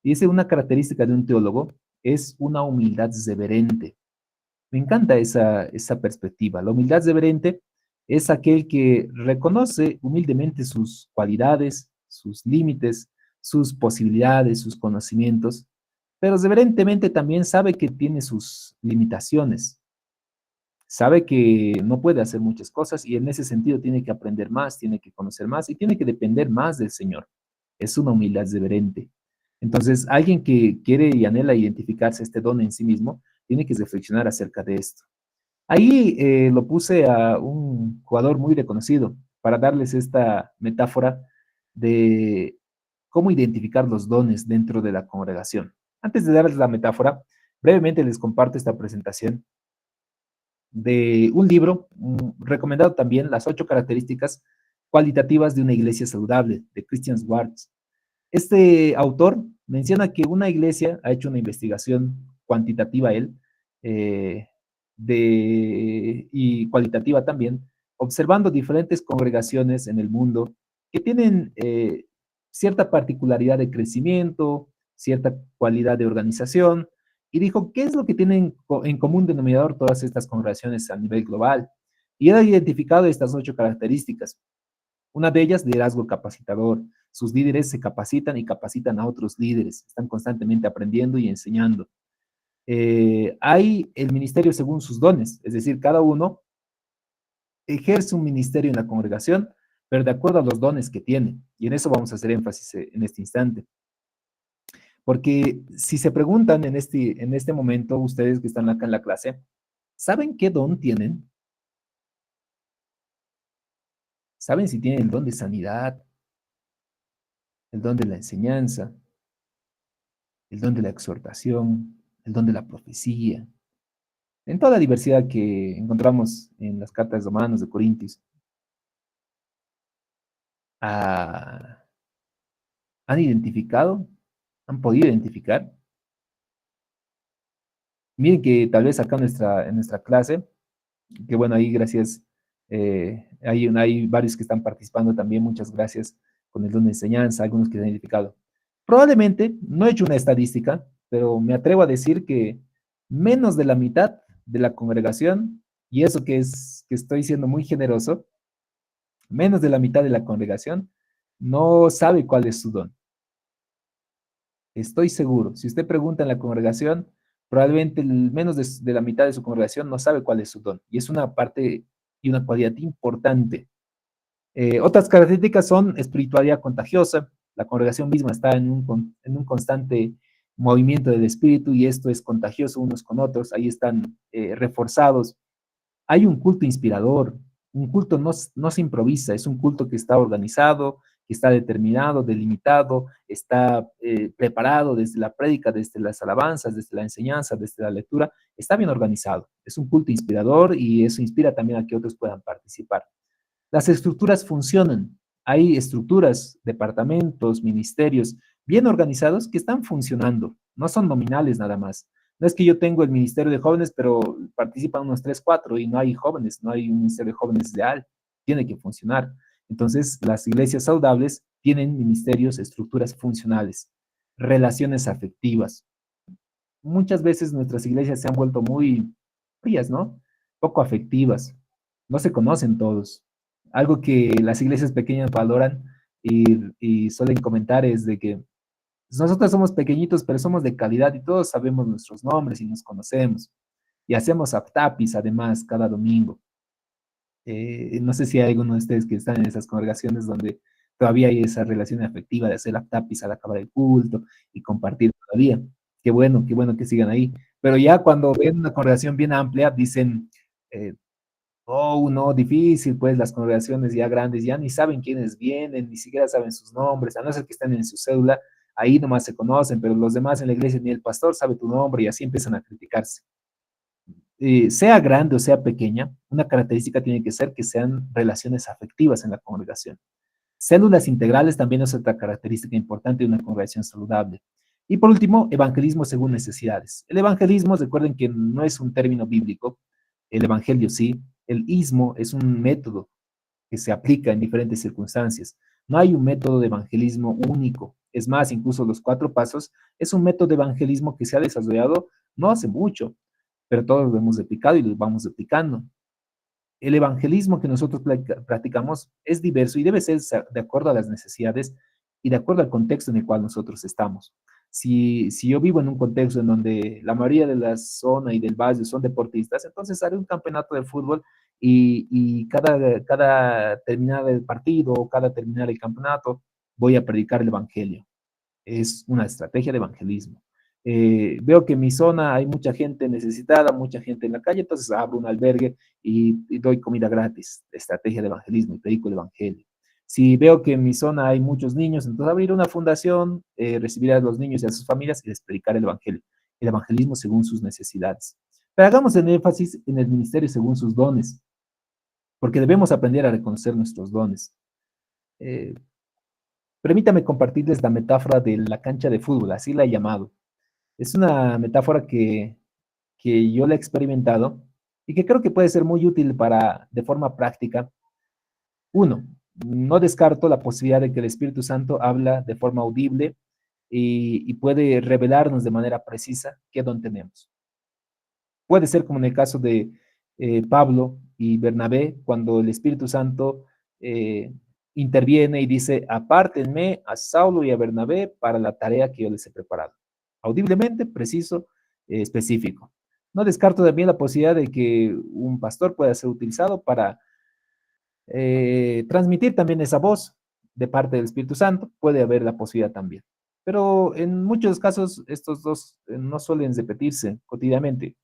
y dice una característica de un teólogo es una humildad reverente. Me encanta esa perspectiva. La humildad reverente es aquel que reconoce humildemente sus cualidades, sus límites, sus posibilidades, sus conocimientos, pero reverentemente también sabe que tiene sus limitaciones, sabe que no puede hacer muchas cosas y en ese sentido tiene que aprender más, tiene que conocer más y tiene que depender más del Señor. Es una humildad reverente. Entonces, alguien que quiere y anhela identificarse este don en sí mismo, tiene que reflexionar acerca de esto. Ahí lo puse a un jugador muy reconocido para darles esta metáfora de cómo identificar los dones dentro de la congregación. Antes de darles la metáfora, brevemente les comparto esta presentación de un libro recomendado también, Las 8 características cualitativas de una iglesia saludable, de Christian Schwartz. Este autor menciona que una iglesia ha hecho una investigación cuantitativa él, eh, y cualitativa también, observando diferentes congregaciones en el mundo que tienen cierta particularidad de crecimiento, cierta cualidad de organización, y dijo, ¿qué es lo que tienen en común denominador todas estas congregaciones a nivel global? Y él ha identificado estas 8 características. Una de ellas, liderazgo capacitador. Sus líderes se capacitan y capacitan a otros líderes. Están constantemente aprendiendo y enseñando. Hay el ministerio según sus dones, es decir, cada uno ejerce un ministerio en la congregación, pero de acuerdo a los dones que tiene. Y en eso vamos a hacer énfasis en este instante. Porque si se preguntan en este momento, ustedes que están acá en la clase, ¿saben qué don tienen? ¿Saben si tienen el don de sanidad, el don de la enseñanza, el don de la exhortación, el don de la profecía, en toda la diversidad que encontramos en las cartas romanas de Corintios? Ah, ¿han identificado? ¿Han podido identificar? Miren que tal vez acá en nuestra clase, que bueno, ahí gracias, hay varios que están participando también, muchas gracias con el don de enseñanza, algunos que se han identificado. Probablemente, no he hecho una estadística, pero me atrevo a decir que menos de la mitad de la congregación, y eso que estoy siendo muy generoso, menos de la mitad de la congregación no sabe cuál es su don. Estoy seguro. Si usted pregunta en la congregación, probablemente menos de la mitad de su congregación no sabe cuál es su don. Y es una parte y una cualidad importante. Otras características son espiritualidad contagiosa. La congregación misma está en un constante movimiento del espíritu y esto es contagioso unos con otros. Ahí están reforzados. Hay un culto inspirador. Un culto no se improvisa, es un culto que está organizado, que está determinado, delimitado, está preparado desde la prédica, desde las alabanzas, desde la enseñanza, desde la lectura, está bien organizado. Es un culto inspirador y eso inspira también a que otros puedan participar. Las estructuras funcionan. Hay estructuras, departamentos, ministerios bien organizados que están funcionando. No son nominales nada más. No es que yo tengo el Ministerio de Jóvenes, pero participan unos 3, 4 y no hay jóvenes, no hay un Ministerio de Jóvenes real. Tiene que funcionar. Entonces, las iglesias saludables tienen ministerios, estructuras funcionales, relaciones afectivas. muchas veces nuestras iglesias se han vuelto muy frías, ¿no? Poco afectivas. No se conocen todos. Algo que las iglesias pequeñas valoran y suelen comentar es de que nosotros somos pequeñitos, pero somos de calidad y todos sabemos nuestros nombres y nos conocemos. Y hacemos aptapis además cada domingo. No sé si hay alguno de ustedes que están en esas congregaciones donde todavía hay esa relación afectiva de hacer aptapis al acabar el culto y compartir todavía. Qué bueno que sigan ahí. Pero ya cuando ven una congregación bien amplia, dicen, eh, oh, no, difícil, pues las congregaciones ya grandes ya ni saben quiénes vienen, ni siquiera saben sus nombres, a no ser que estén en su cédula, ahí nomás se conocen, pero los demás en la iglesia ni el pastor sabe tu nombre y así empiezan a criticarse. Sea grande o sea pequeña, una característica tiene que ser que sean relaciones afectivas en la congregación. Células integrales también es otra característica importante de una congregación saludable. Y por último, evangelismo según necesidades. El evangelismo, recuerden que no es un término bíblico, el evangelio sí, el ismo es un método que se aplica en diferentes circunstancias. No hay un método de evangelismo único. Es más, incluso los 4 pasos es un método de evangelismo que se ha desarrollado no hace mucho, pero todos lo hemos replicado y lo vamos replicando. El evangelismo que nosotros practicamos es diverso y debe ser de acuerdo a las necesidades y de acuerdo al contexto en el cual nosotros estamos. Si yo vivo en un contexto en donde la mayoría de la zona y del barrio son deportistas, entonces haré un campeonato de fútbol y cada terminada el partido o cada terminada el campeonato voy a predicar el evangelio. Es una estrategia de evangelismo. Veo que en mi zona hay mucha gente necesitada, mucha gente en la calle, entonces abro un albergue y doy comida gratis, estrategia de evangelismo y predico el evangelio. Si veo que en mi zona hay muchos niños, entonces abrir una fundación, recibir a los niños y a sus familias y les predicar el evangelismo según sus necesidades. Pero hagamos el énfasis en el ministerio según sus dones, porque debemos aprender a reconocer nuestros dones. Eh, Permítame compartirles la metáfora de la cancha de fútbol, así la he llamado. Es una metáfora que yo la he experimentado y que creo que puede ser muy útil para, de forma práctica. Uno, no descarto la posibilidad de que el Espíritu Santo habla de forma audible y puede revelarnos de manera precisa qué don tenemos. Puede ser como en el caso de Pablo y Bernabé, cuando el Espíritu Santo eh, interviene y dice, apártenme a Saulo y a Bernabé para la tarea que yo les he preparado. Audiblemente, preciso, específico. No descarto también la posibilidad de que un pastor pueda ser utilizado para transmitir también esa voz de parte del Espíritu Santo. Puede haber la posibilidad también. Pero en muchos casos estos dos no suelen repetirse cotidianamente.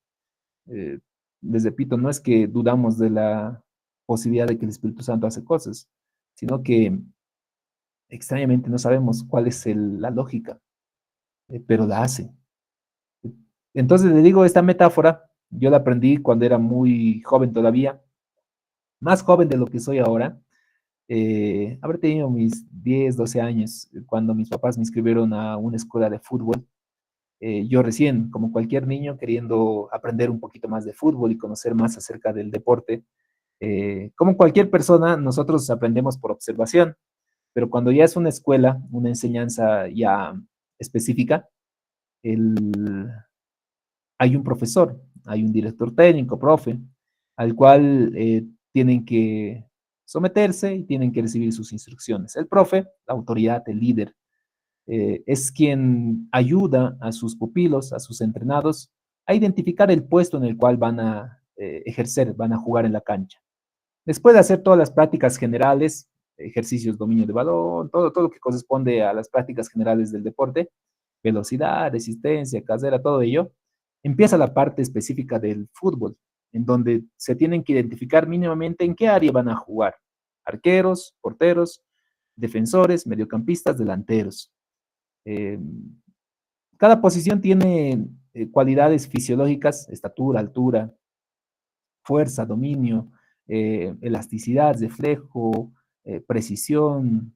Eh, Les repito, no es que dudamos de la posibilidad de que el Espíritu Santo hace cosas, sino que extrañamente no sabemos cuál es la lógica, pero la hace. Entonces le digo, esta metáfora, yo la aprendí cuando era muy joven todavía, más joven de lo que soy ahora. Habré tenido mis 10 12 años cuando mis papás me inscribieron a una escuela de fútbol. Yo recién, como cualquier niño, queriendo aprender un poquito más de fútbol y conocer más acerca del deporte, como cualquier persona, nosotros aprendemos por observación, pero cuando ya es una escuela, una enseñanza ya específica, el, hay un profesor, hay un director técnico, profe, al cual tienen que someterse y tienen que recibir sus instrucciones. El profe, la autoridad, el líder, es quien ayuda a sus pupilos, a sus entrenados, a identificar el puesto en el cual van a ejercer, van a jugar en la cancha. Después de hacer todas las prácticas generales, ejercicios, dominio de balón, todo lo que corresponde a las prácticas generales del deporte, velocidad, resistencia, carrera, todo ello, empieza la parte específica del fútbol, en donde se tienen que identificar mínimamente en qué área van a jugar. Arqueros, porteros, defensores, mediocampistas, delanteros. Eh, Cada posición tiene cualidades fisiológicas, estatura, altura, fuerza, dominio, elasticidad, reflejo, precisión,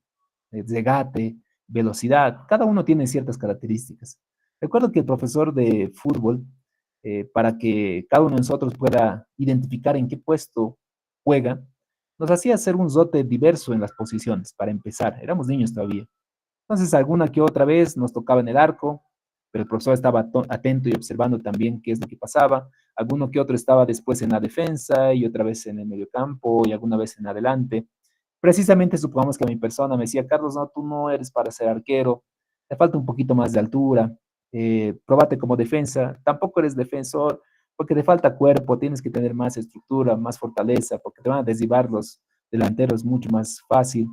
regate, velocidad. Cada uno tiene ciertas características. Recuerdo que el profesor de fútbol, para que cada uno de nosotros pueda identificar en qué puesto juega, nos hacía hacer un zote diverso en las posiciones, para empezar. Éramos niños todavía. Entonces, alguna que otra vez nos tocaba en el arco, pero el profesor estaba atento y observando también qué es lo que pasaba. Alguno que otro estaba después en la defensa y otra vez en el medio campo y alguna vez en adelante. Precisamente supongamos que a mi persona me decía, Carlos, no, tú no eres para ser arquero, te falta un poquito más de altura, próbate como defensa, tampoco eres defensor, porque te falta cuerpo, tienes que tener más estructura, más fortaleza, porque te van a deshibar los delanteros mucho más fácil.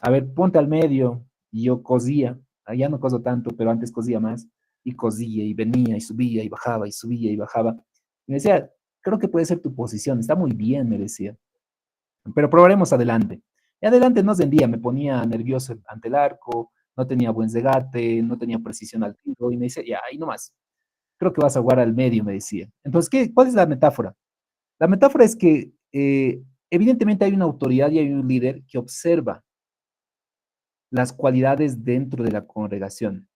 A ver, ponte al medio, y yo cosía, ya no coso tanto, pero antes cosía más, y cosía, y venía, y subía, y bajaba, y subía, y bajaba. Y me decía, creo que puede ser tu posición, está muy bien, me decía, pero probaremos adelante. Y adelante no rendía, me ponía nervioso ante el arco, no tenía buen regate, no tenía precisión al tiro, y me dice, ya, ahí nomás, creo que vas a jugar al medio, me decía. Entonces, ¿cuál es la metáfora? La metáfora es que evidentemente hay una autoridad y hay un líder que observa las cualidades dentro de la congregación.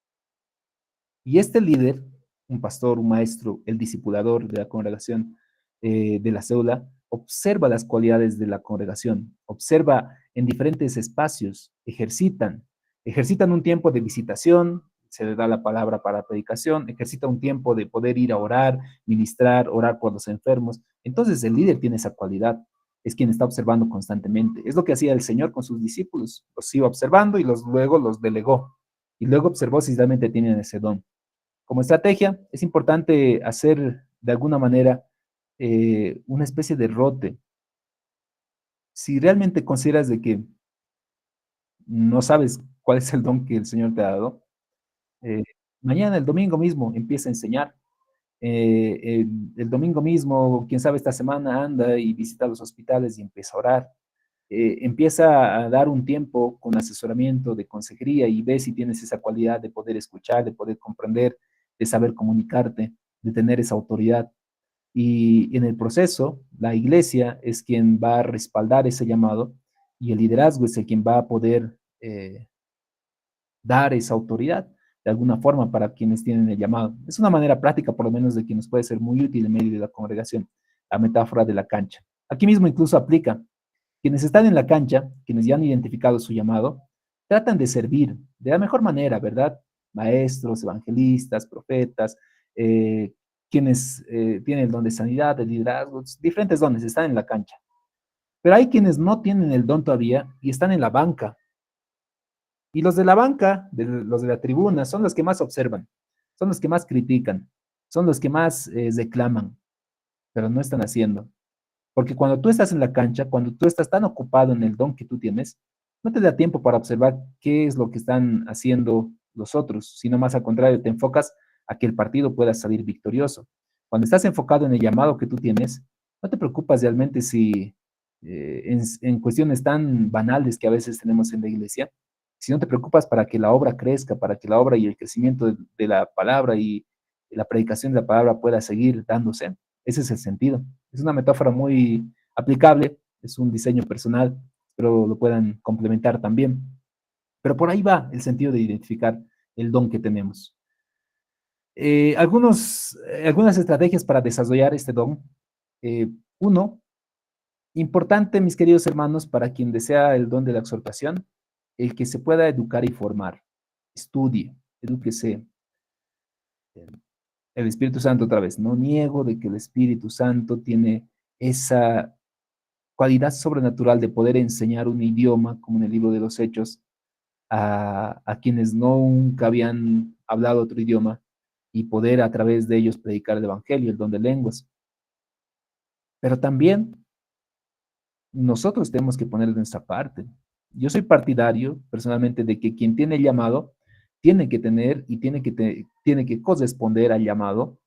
Y este líder, un pastor, un maestro, el discipulador de la congregación, de la célula, observa las cualidades de la congregación, observa en diferentes espacios, ejercitan un tiempo de visitación, se le da la palabra para predicación, ejercita un tiempo de poder ir a orar, ministrar, orar por los enfermos. Entonces el líder tiene esa cualidad, es quien está observando constantemente. Es lo que hacía el Señor con sus discípulos, los iba observando y luego los delegó. Y luego observó si realmente tienen ese don. Como estrategia, es importante hacer de alguna manera una especie de rote. Si realmente consideras de que no sabes cuál es el don que el Señor te ha dado, eh, mañana, el domingo mismo, empieza a enseñar. El domingo mismo, quién sabe, esta semana anda y visita los hospitales y empieza a orar. Empieza a dar un tiempo con asesoramiento de consejería y ve si tienes esa cualidad de poder escuchar, de poder comprender, de saber comunicarte, de tener esa autoridad. Y en el proceso, la iglesia es quien va a respaldar ese llamado y el liderazgo es el quien va a poder dar esa autoridad de alguna forma para quienes tienen el llamado. Es una manera práctica, por lo menos, de que nos puede ser muy útil en medio de la congregación, la metáfora de la cancha. Aquí mismo incluso aplica. Quienes están en la cancha, quienes ya han identificado su llamado, tratan de servir de la mejor manera, ¿verdad? Maestros, evangelistas, profetas, quienes tienen el don de sanidad, de liderazgo, diferentes dones, están en la cancha. Pero hay quienes no tienen el don todavía y están en la banca. Y los de la banca, los de la tribuna, son los que más observan, son los que más critican, son los que más reclaman, pero no están haciendo. Porque cuando tú estás en la cancha, cuando tú estás tan ocupado en el don que tú tienes, no te da tiempo para observar qué es lo que están haciendo los otros, sino más al contrario, te enfocas a que el partido pueda salir victorioso. Cuando estás enfocado en el llamado que tú tienes, no te preocupas realmente si en cuestiones tan banales que a veces tenemos en la iglesia, si no te preocupas para que la obra crezca, para que la obra y el crecimiento de la palabra y la predicación de la palabra pueda seguir dándose. Ese es el sentido. Es una metáfora muy aplicable, es un diseño personal, pero lo puedan complementar también. Pero por ahí va el sentido de identificar el don que tenemos. Algunas estrategias para desarrollar este don. Uno, importante, mis queridos hermanos, para quien desea el don de la exhortación, el que se pueda educar y formar. Estudie, edúquese. El Espíritu Santo otra vez. No niego de que el Espíritu Santo tiene esa cualidad sobrenatural de poder enseñar un idioma, como en el libro de los Hechos, a quienes nunca habían hablado otro idioma y poder a través de ellos predicar el Evangelio, el don de lenguas. Pero también nosotros tenemos que poner de nuestra parte. Yo soy partidario personalmente de que quien tiene el llamado tiene que tener y tiene que corresponder al llamado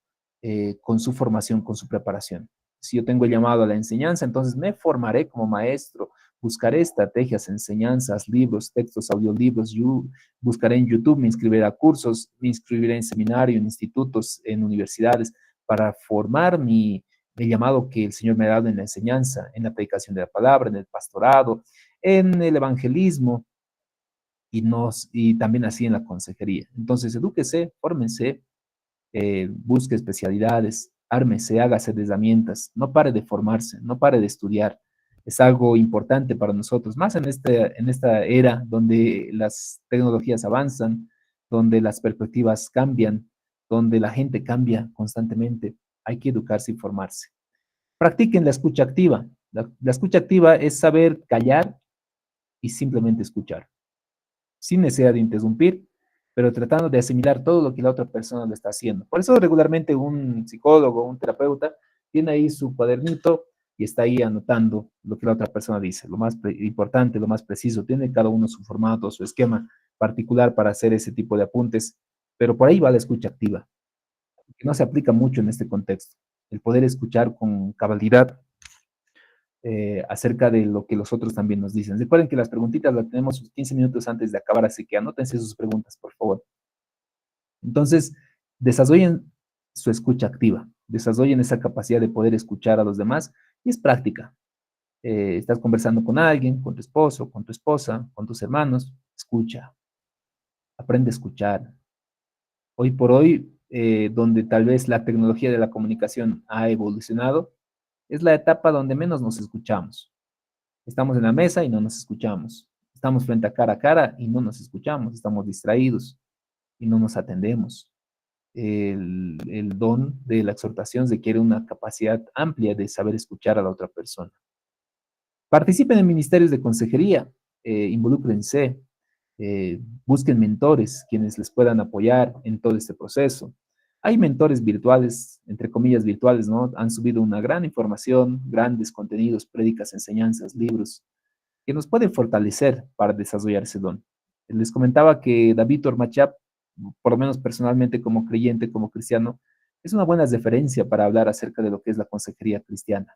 con su formación, con su preparación. Si yo tengo el llamado a la enseñanza, entonces me formaré como maestro, buscaré estrategias, enseñanzas, libros, textos, audiolibros, yo buscaré en YouTube, me inscribiré a cursos, me inscribiré en seminarios, en institutos, en universidades, para formar el llamado que el Señor me ha dado en la enseñanza, en la predicación de la palabra, en el pastorado, en el evangelismo y también así en la consejería. Entonces, edúquese, fórmense, busque especialidades, ármese, hágase de herramientas, no pare de formarse, no pare de estudiar. Es algo importante para nosotros, más en esta era donde las tecnologías avanzan, donde las perspectivas cambian, donde la gente cambia constantemente. Hay que educarse y formarse. Practiquen la escucha activa. La escucha activa es saber callar y simplemente escuchar, sin necesidad de interrumpir, pero tratando de asimilar todo lo que la otra persona le está haciendo. Por eso regularmente un psicólogo, un terapeuta, tiene ahí su cuadernito y está ahí anotando lo que la otra persona dice, lo más importante, lo más preciso. Tiene cada uno su formato, su esquema particular para hacer ese tipo de apuntes, pero por ahí va la escucha activa, que no se aplica mucho en este contexto. El poder escuchar con cabalidad acerca de lo que los otros también nos dicen. Recuerden que las preguntitas las tenemos 15 minutos antes de acabar, así que anótense sus preguntas, por favor. Entonces, desarrollen su escucha activa, desarrollen esa capacidad de poder escuchar a los demás y es práctica. Estás conversando con alguien, con tu esposo, con tu esposa, con tus hermanos, escucha, aprende a escuchar. Hoy por hoy, donde tal vez la tecnología de la comunicación ha evolucionado, es la etapa donde menos nos escuchamos. Estamos en la mesa y no nos escuchamos. Estamos frente a cara y no nos escuchamos. Estamos distraídos y no nos atendemos. El don de la exhortación requiere una capacidad amplia de saber escuchar a la otra persona. Participen en ministerios de consejería, involúcrense, busquen mentores quienes les puedan apoyar en todo este proceso. Hay mentores virtuales, entre comillas virtuales, ¿no? Han subido una gran información, grandes contenidos, prédicas, enseñanzas, libros, que nos pueden fortalecer para desarrollar ese don. Les comentaba que David Tormachap, por lo menos personalmente como creyente, como cristiano, es una buena referencia para hablar acerca de lo que es la consejería cristiana.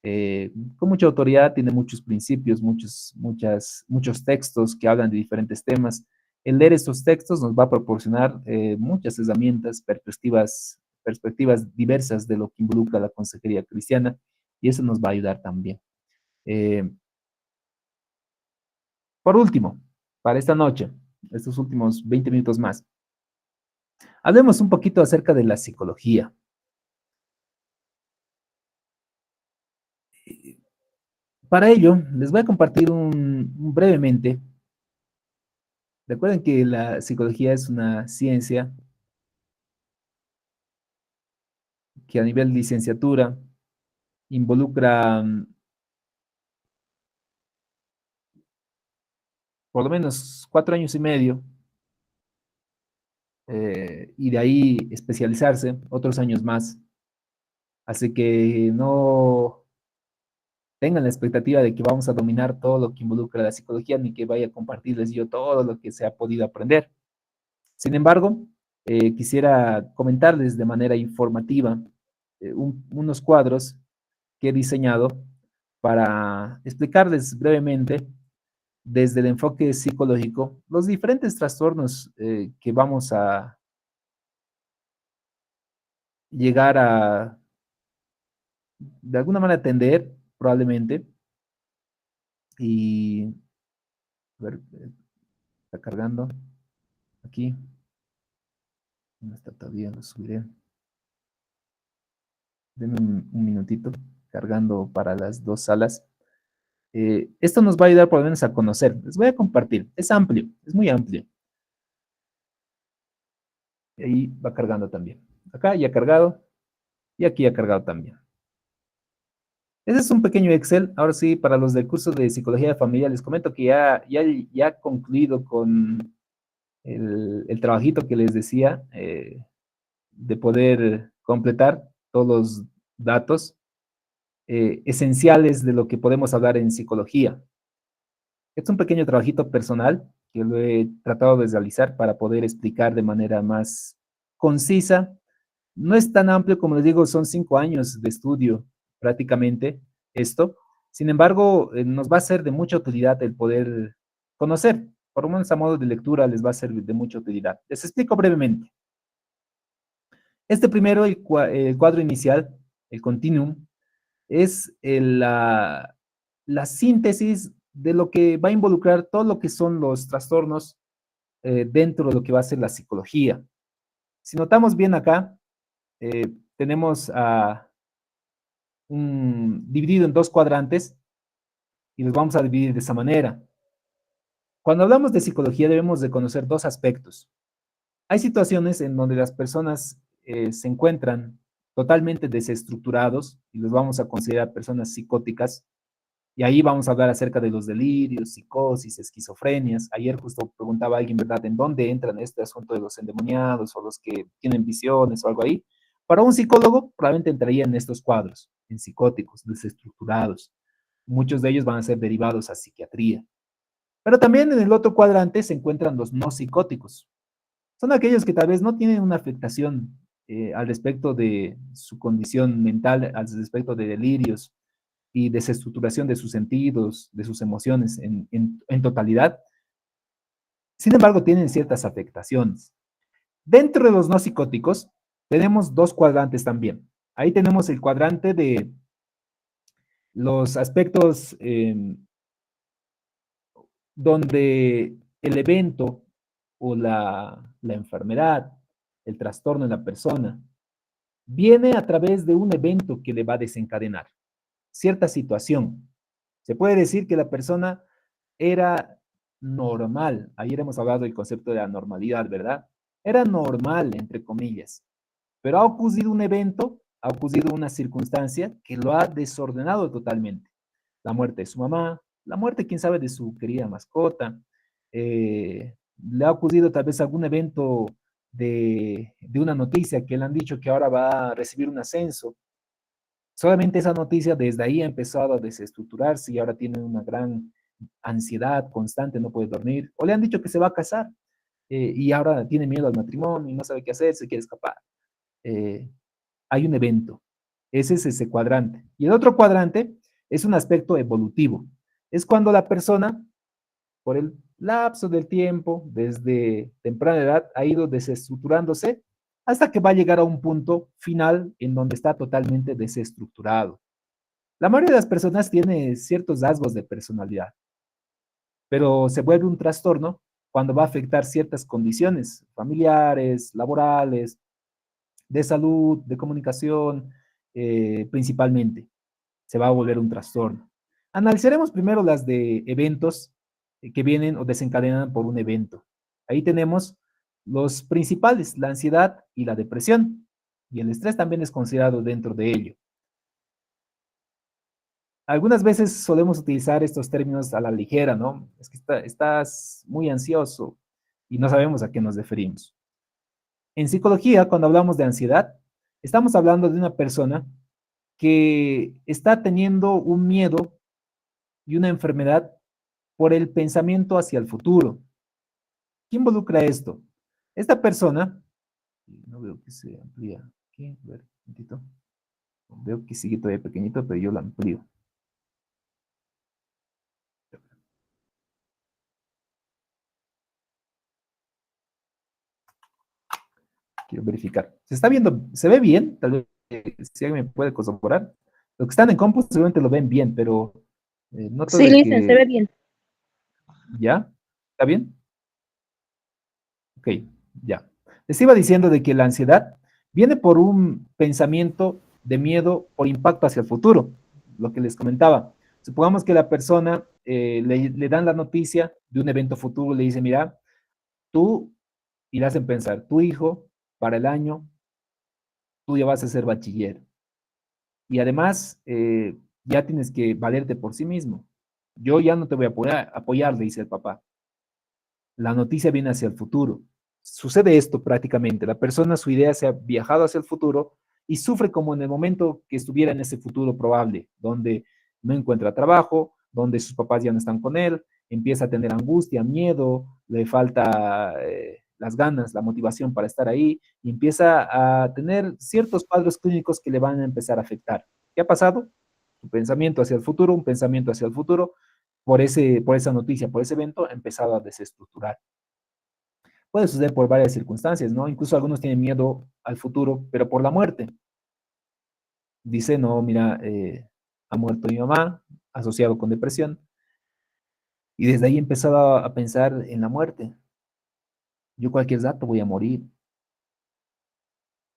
Con mucha autoridad, tiene muchos principios, muchos textos que hablan de diferentes temas. El leer estos textos nos va a proporcionar muchas herramientas, perspectivas diversas de lo que involucra la consejería cristiana y eso nos va a ayudar también. Por último, para esta noche, estos últimos 20 minutos más, hablemos un poquito acerca de la psicología. Para ello, les voy a compartir brevemente. Recuerden que la psicología es una ciencia que a nivel de licenciatura involucra por lo menos 4 años y medio y de ahí especializarse otros años más. Así que no tengan la expectativa de que vamos a dominar todo lo que involucra la psicología, ni que vaya a compartirles yo todo lo que se ha podido aprender. Sin embargo, quisiera comentarles de manera informativa unos cuadros que he diseñado para explicarles brevemente desde el enfoque psicológico los diferentes trastornos que vamos a llegar a, de alguna manera, atender probablemente. Y, a ver, está cargando aquí. No está todavía, lo subiré. Denme un minutito cargando para las dos salas. Esto nos va a ayudar por lo menos a conocer. Les voy a compartir. Es amplio, es muy amplio. Y ahí va cargando también. Acá ya cargado y aquí ya cargado también. Ese es un pequeño Excel. Ahora sí, para los del curso de Psicología de Familia, les comento que ya he concluido con el trabajito que les decía de poder completar todos los datos esenciales de lo que podemos hablar en psicología. Es un pequeño trabajito personal que lo he tratado de realizar para poder explicar de manera más concisa. No es tan amplio, como les digo, son 5 años de estudio prácticamente esto. Sin embargo, nos va a ser de mucha utilidad el poder conocer, por lo menos a modo de lectura les va a ser de mucha utilidad. Les explico brevemente. Este primero, el cuadro inicial, el continuum, es la síntesis de lo que va a involucrar todo lo que son los trastornos dentro de lo que va a ser la psicología. Si notamos bien acá, tenemos dividido en dos cuadrantes y los vamos a dividir de esa manera. Cuando hablamos de psicología debemos de conocer dos aspectos. Hay situaciones en donde las personas se encuentran totalmente desestructurados y los vamos a considerar personas psicóticas. Y ahí vamos a hablar acerca de los delirios, psicosis, esquizofrenias. Ayer justo preguntaba alguien, ¿verdad?, ¿en dónde entran este asunto de los endemoniados o los que tienen visiones o algo ahí? Para un psicólogo, probablemente entraría en estos cuadros, en psicóticos, desestructurados. Muchos de ellos van a ser derivados a psiquiatría. Pero también en el otro cuadrante se encuentran los no psicóticos. Son aquellos que tal vez no tienen una afectación al respecto de su condición mental, al respecto de delirios y desestructuración de sus sentidos, de sus emociones en totalidad. Sin embargo, tienen ciertas afectaciones. Dentro de los no psicóticos, tenemos dos cuadrantes también. Ahí tenemos el cuadrante de los aspectos donde el evento o la enfermedad, el trastorno en la persona, viene a través de un evento que le va a desencadenar cierta situación. Se puede decir que la persona era normal. Ayer hemos hablado del concepto de la normalidad, ¿verdad? Era normal, entre comillas, pero ha ocurrido un evento, ha ocurrido una circunstancia que lo ha desordenado totalmente. La muerte de su mamá, la muerte, quién sabe, de su querida mascota, le ha ocurrido tal vez algún evento de una noticia que le han dicho que ahora va a recibir un ascenso. Solamente esa noticia desde ahí ha empezado a desestructurarse y ahora tiene una gran ansiedad constante, no puede dormir. O le han dicho que se va a casar y ahora tiene miedo al matrimonio y no sabe qué hacer, se quiere escapar. Eh, Hay un evento. Ese es ese cuadrante. Y el otro cuadrante es un aspecto evolutivo. Es cuando la persona, por el lapso del tiempo, desde temprana edad, ha ido desestructurándose hasta que va a llegar a un punto final en donde está totalmente desestructurado. La mayoría de las personas tiene ciertos rasgos de personalidad, pero se vuelve un trastorno cuando va a afectar ciertas condiciones familiares, laborales, de salud, de comunicación, principalmente. Se va a volver un trastorno. Analizaremos primero las de eventos que vienen o desencadenan por un evento. Ahí tenemos los principales, la ansiedad y la depresión. Y el estrés también es considerado dentro de ello. Algunas veces solemos utilizar estos términos a la ligera, ¿no? Es que estás muy ansioso y no sabemos a qué nos referimos. En psicología, cuando hablamos de ansiedad, estamos hablando de una persona que está teniendo un miedo y una enfermedad por el pensamiento hacia el futuro. ¿Qué involucra esto? Esta persona, no veo que se amplía aquí, a ver, un momentito. Veo que sigue todavía pequeñito, pero yo lo amplío. Quiero verificar. ¿Se está viendo? ¿Se ve bien? Tal vez si alguien me puede corroborar. Los que están en compu seguramente lo ven bien, pero noto Sí, de Listen, se ve que bien. ya, ¿está bien? Ok, ya. Les iba diciendo de que la ansiedad viene por un pensamiento de miedo por impacto hacia el futuro, lo que les comentaba. Supongamos que la persona le dan la noticia de un evento futuro, le dice, mira, tú, y le hacen pensar, tu hijo, para el año, tú ya vas a ser bachiller. Y además, ya tienes que valerte por sí mismo. Yo ya no te voy a apoyar, le dice el papá. La noticia viene hacia el futuro. Sucede esto prácticamente. La persona, su idea se ha viajado hacia el futuro y sufre como en el momento que estuviera en ese futuro probable, donde no encuentra trabajo, donde sus papás ya no están con él, empieza a tener angustia, miedo, le falta las ganas, la motivación para estar ahí y empieza a tener ciertos cuadros clínicos que le van a empezar a afectar. ¿Qué ha pasado? Un pensamiento hacia el futuro, un pensamiento hacia el futuro, por esa noticia, por ese evento, ha empezado a desestructurar. Puede suceder por varias circunstancias, ¿no? Incluso algunos tienen miedo al futuro, pero por la muerte. Dice, no, mira, ha muerto mi mamá, asociado con depresión, y desde ahí he empezado a pensar en la muerte. Yo cualquier dato voy a morir,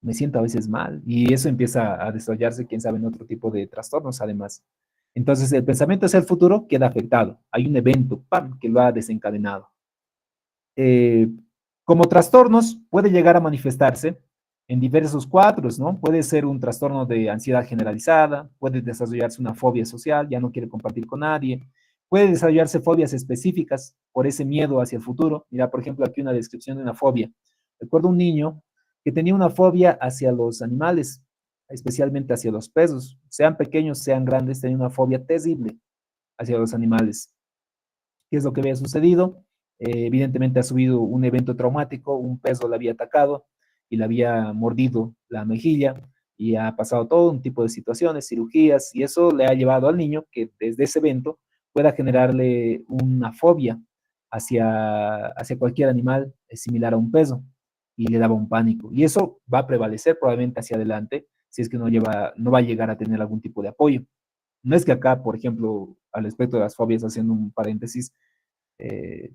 me siento a veces mal, y eso empieza a desarrollarse, quién sabe, en otro tipo de trastornos, además. Entonces, el pensamiento hacia el futuro queda afectado. Hay un evento, ¡pam!, que lo ha desencadenado. Eh, Como trastornos, puede llegar a manifestarse en diversos cuadros, ¿no? Puede ser un trastorno de ansiedad generalizada, puede desarrollarse una fobia social, ya no quiere compartir con nadie, puede desarrollarse fobias específicas por ese miedo hacia el futuro. Mira, por ejemplo, aquí una descripción de una fobia. Recuerdo un niño que tenía una fobia hacia los animales, especialmente hacia los perros, sean pequeños, sean grandes, tenía una fobia terrible hacia los animales. ¿Qué es lo que había sucedido? Evidentemente ha subido un evento traumático, un perro le había atacado y le había mordido la mejilla y ha pasado todo un tipo de situaciones, cirugías, y eso le ha llevado al niño que desde ese evento pueda generarle una fobia hacia cualquier animal similar a un perro y le daba un pánico. Y eso va a prevalecer probablemente hacia adelante si es que no va a llegar a tener algún tipo de apoyo. No es que acá, por ejemplo, al respecto de las fobias, haciendo un paréntesis, eh,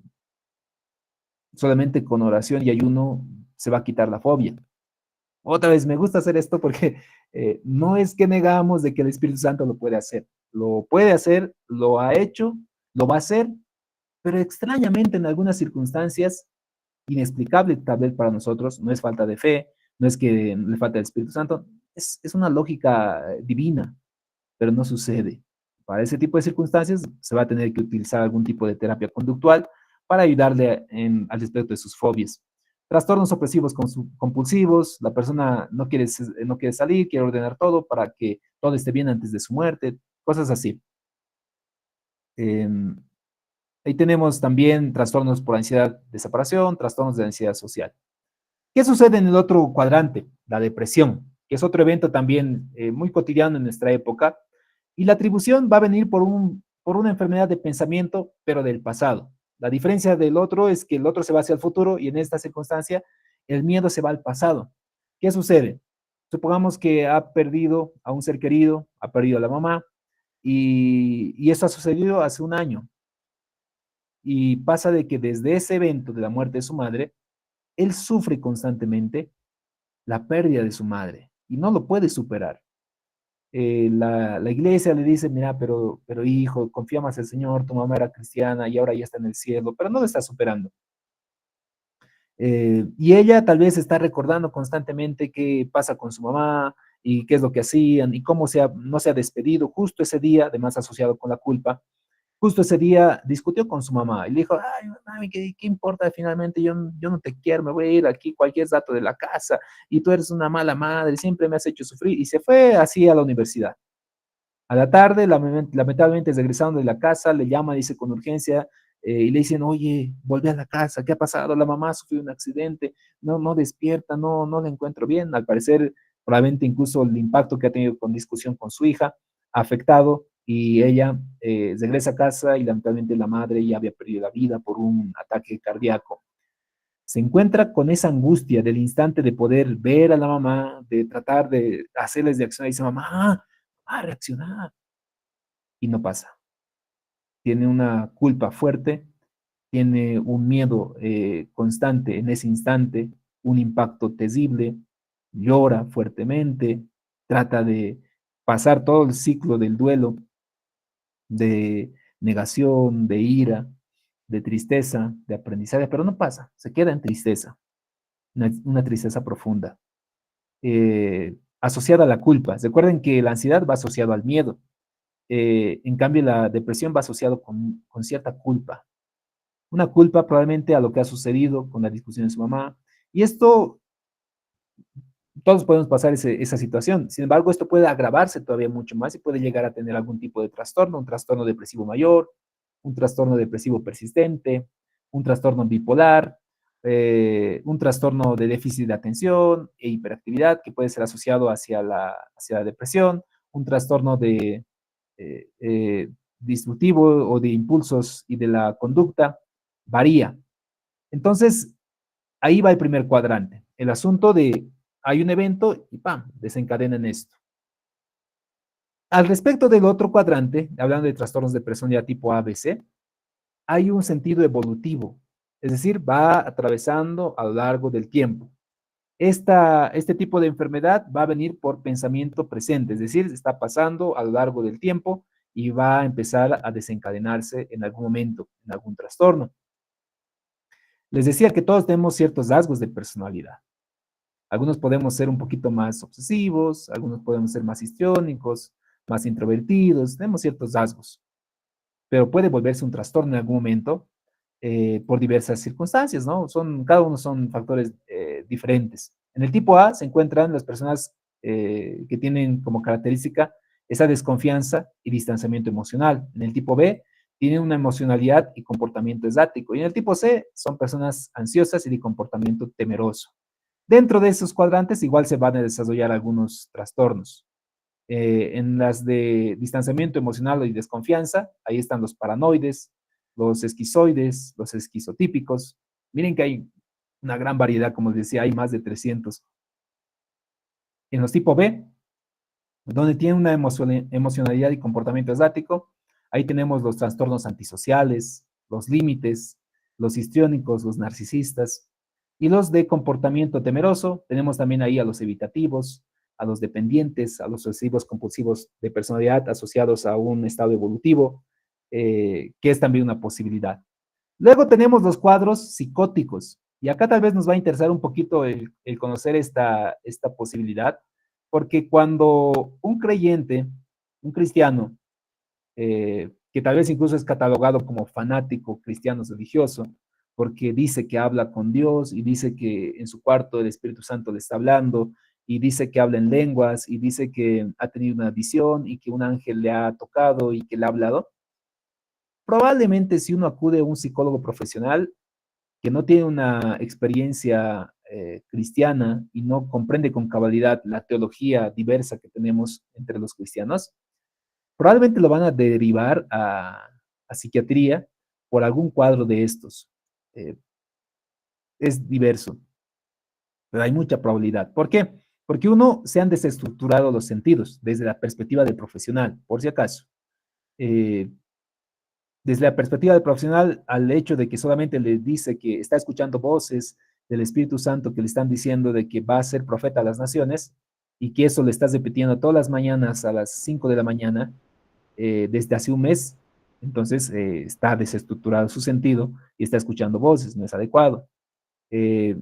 solamente con oración y ayuno se va a quitar la fobia. Otra vez, me gusta hacer esto porque no es que negamos de que el Espíritu Santo lo puede hacer, lo ha hecho, lo va a hacer, pero extrañamente en algunas circunstancias, inexplicable tal vez para nosotros, no es falta de fe, no es que le falta el Espíritu Santo, es una lógica divina, pero no sucede. Para ese tipo de circunstancias se va a tener que utilizar algún tipo de terapia conductual para ayudarle al respecto de sus fobias. Trastornos opresivos compulsivos, la persona no quiere salir, quiere ordenar todo para que todo esté bien antes de su muerte, cosas así. Eh, Ahí tenemos también trastornos por ansiedad de separación, trastornos de ansiedad social. ¿Qué sucede en el otro cuadrante? La depresión, que es otro evento también muy cotidiano en nuestra época. Y la atribución va a venir por una enfermedad de pensamiento, pero del pasado. La diferencia del otro es que el otro se va hacia el futuro y en esta circunstancia el miedo se va al pasado. ¿Qué sucede? Supongamos que ha perdido a un ser querido, ha perdido a la mamá y eso ha sucedido hace un año. Y pasa de que desde ese evento de la muerte de su madre, él sufre constantemente la pérdida de su madre y no lo puede superar. La iglesia le dice, mira, pero hijo, confía más en el Señor, tu mamá era cristiana y ahora ya está en el cielo, pero no lo está superando. Y ella tal vez está recordando constantemente qué pasa con su mamá y qué es lo que hacían y cómo no se ha despedido justo ese día, además asociado con la culpa. Justo ese día discutió con su mamá y le dijo, ay, mami, ¿qué importa finalmente? Yo no te quiero, me voy a ir aquí cualquier dato de la casa y tú eres una mala madre, siempre me has hecho sufrir. Y se fue así a la universidad. A la tarde, lamentablemente, regresando de la casa, le llama, dice con urgencia, y le dicen, oye, volví a la casa, ¿qué ha pasado? La mamá sufrió un accidente, no despierta, no la encuentro bien. Al parecer, probablemente incluso el impacto que ha tenido con discusión con su hija ha afectado y ella regresa a casa y lamentablemente la madre ya había perdido la vida por un ataque cardíaco. Se encuentra con esa angustia del instante de poder ver a la mamá, de tratar de hacerles reaccionar y dice, mamá, va a reaccionar y no pasa. Tiene una culpa fuerte, tiene un miedo constante en ese instante, un impacto terrible, llora fuertemente, trata de pasar todo el ciclo del duelo, de negación, de ira, de tristeza, de aprendizaje, pero no pasa, se queda en tristeza, una tristeza profunda, asociada a la culpa. Recuerden que la ansiedad va asociado al miedo. En cambio, la depresión va asociado con cierta culpa. Una culpa probablemente a lo que ha sucedido con la discusión de su mamá. Y esto, todos podemos pasar esa situación. Sin embargo, esto puede agravarse todavía mucho más y puede llegar a tener algún tipo de trastorno, un trastorno depresivo mayor, un trastorno depresivo persistente, un trastorno bipolar, un trastorno de déficit de atención e hiperactividad que puede ser asociado hacia la depresión, un trastorno de eh, eh, disruptivo o de impulsos y de la conducta, varía. Entonces, ahí va el primer cuadrante. El asunto de hay un evento y ¡pam! Desencadena en esto. Al respecto del otro cuadrante, hablando de trastornos de personalidad tipo ABC, hay un sentido evolutivo, es decir, va atravesando a lo largo del tiempo. Este tipo de enfermedad va a venir por pensamiento presente, es decir, está pasando a lo largo del tiempo y va a empezar a desencadenarse en algún momento, en algún trastorno. Les decía que todos tenemos ciertos rasgos de personalidad. Algunos podemos ser un poquito más obsesivos, algunos podemos ser más histriónicos, más introvertidos, tenemos ciertos rasgos, pero puede volverse un trastorno en algún momento por diversas circunstancias, ¿no? Cada uno son factores diferentes. En el tipo A se encuentran las personas que tienen como característica esa desconfianza y distanciamiento emocional. En el tipo B tienen una emocionalidad y comportamiento errático. Y en el tipo C son personas ansiosas y de comportamiento temeroso. Dentro de esos cuadrantes igual se van a desarrollar algunos trastornos. En las de distanciamiento emocional y desconfianza, ahí están los paranoides, los esquizoides, los esquizotípicos. Miren que hay una gran variedad, como les decía, hay más de 300. En los tipo B, donde tiene una emocionalidad y comportamiento errático, ahí tenemos los trastornos antisociales, los límites, los histriónicos, los narcisistas. Y los de comportamiento temeroso, tenemos también ahí a los evitativos, a los dependientes, a los obsesivos compulsivos de personalidad asociados a un estado evolutivo, que es también una posibilidad. Luego tenemos los cuadros psicóticos, y acá tal vez nos va a interesar un poquito el conocer esta posibilidad, porque cuando un creyente, un cristiano, que tal vez incluso es catalogado como fanático cristiano religioso, porque dice que habla con Dios y dice que en su cuarto el Espíritu Santo le está hablando y dice que habla en lenguas y dice que ha tenido una visión y que un ángel le ha tocado y que le ha hablado. Probablemente si uno acude a un psicólogo profesional que no tiene una experiencia cristiana y no comprende con cabalidad la teología diversa que tenemos entre los cristianos, probablemente lo van a derivar a psiquiatría por algún cuadro de estos. Eh, es diverso, pero hay mucha probabilidad. ¿Por qué? Porque uno se han desestructurado los sentidos desde la perspectiva del profesional, por si acaso. Eh, Desde la perspectiva del profesional, al hecho de que solamente le dice que está escuchando voces del Espíritu Santo que le están diciendo de que va a ser profeta a las naciones y que eso le estás repitiendo todas las mañanas a las 5 de la mañana desde hace un mes, entonces está desestructurado su sentido y está escuchando voces, no es adecuado. Eh,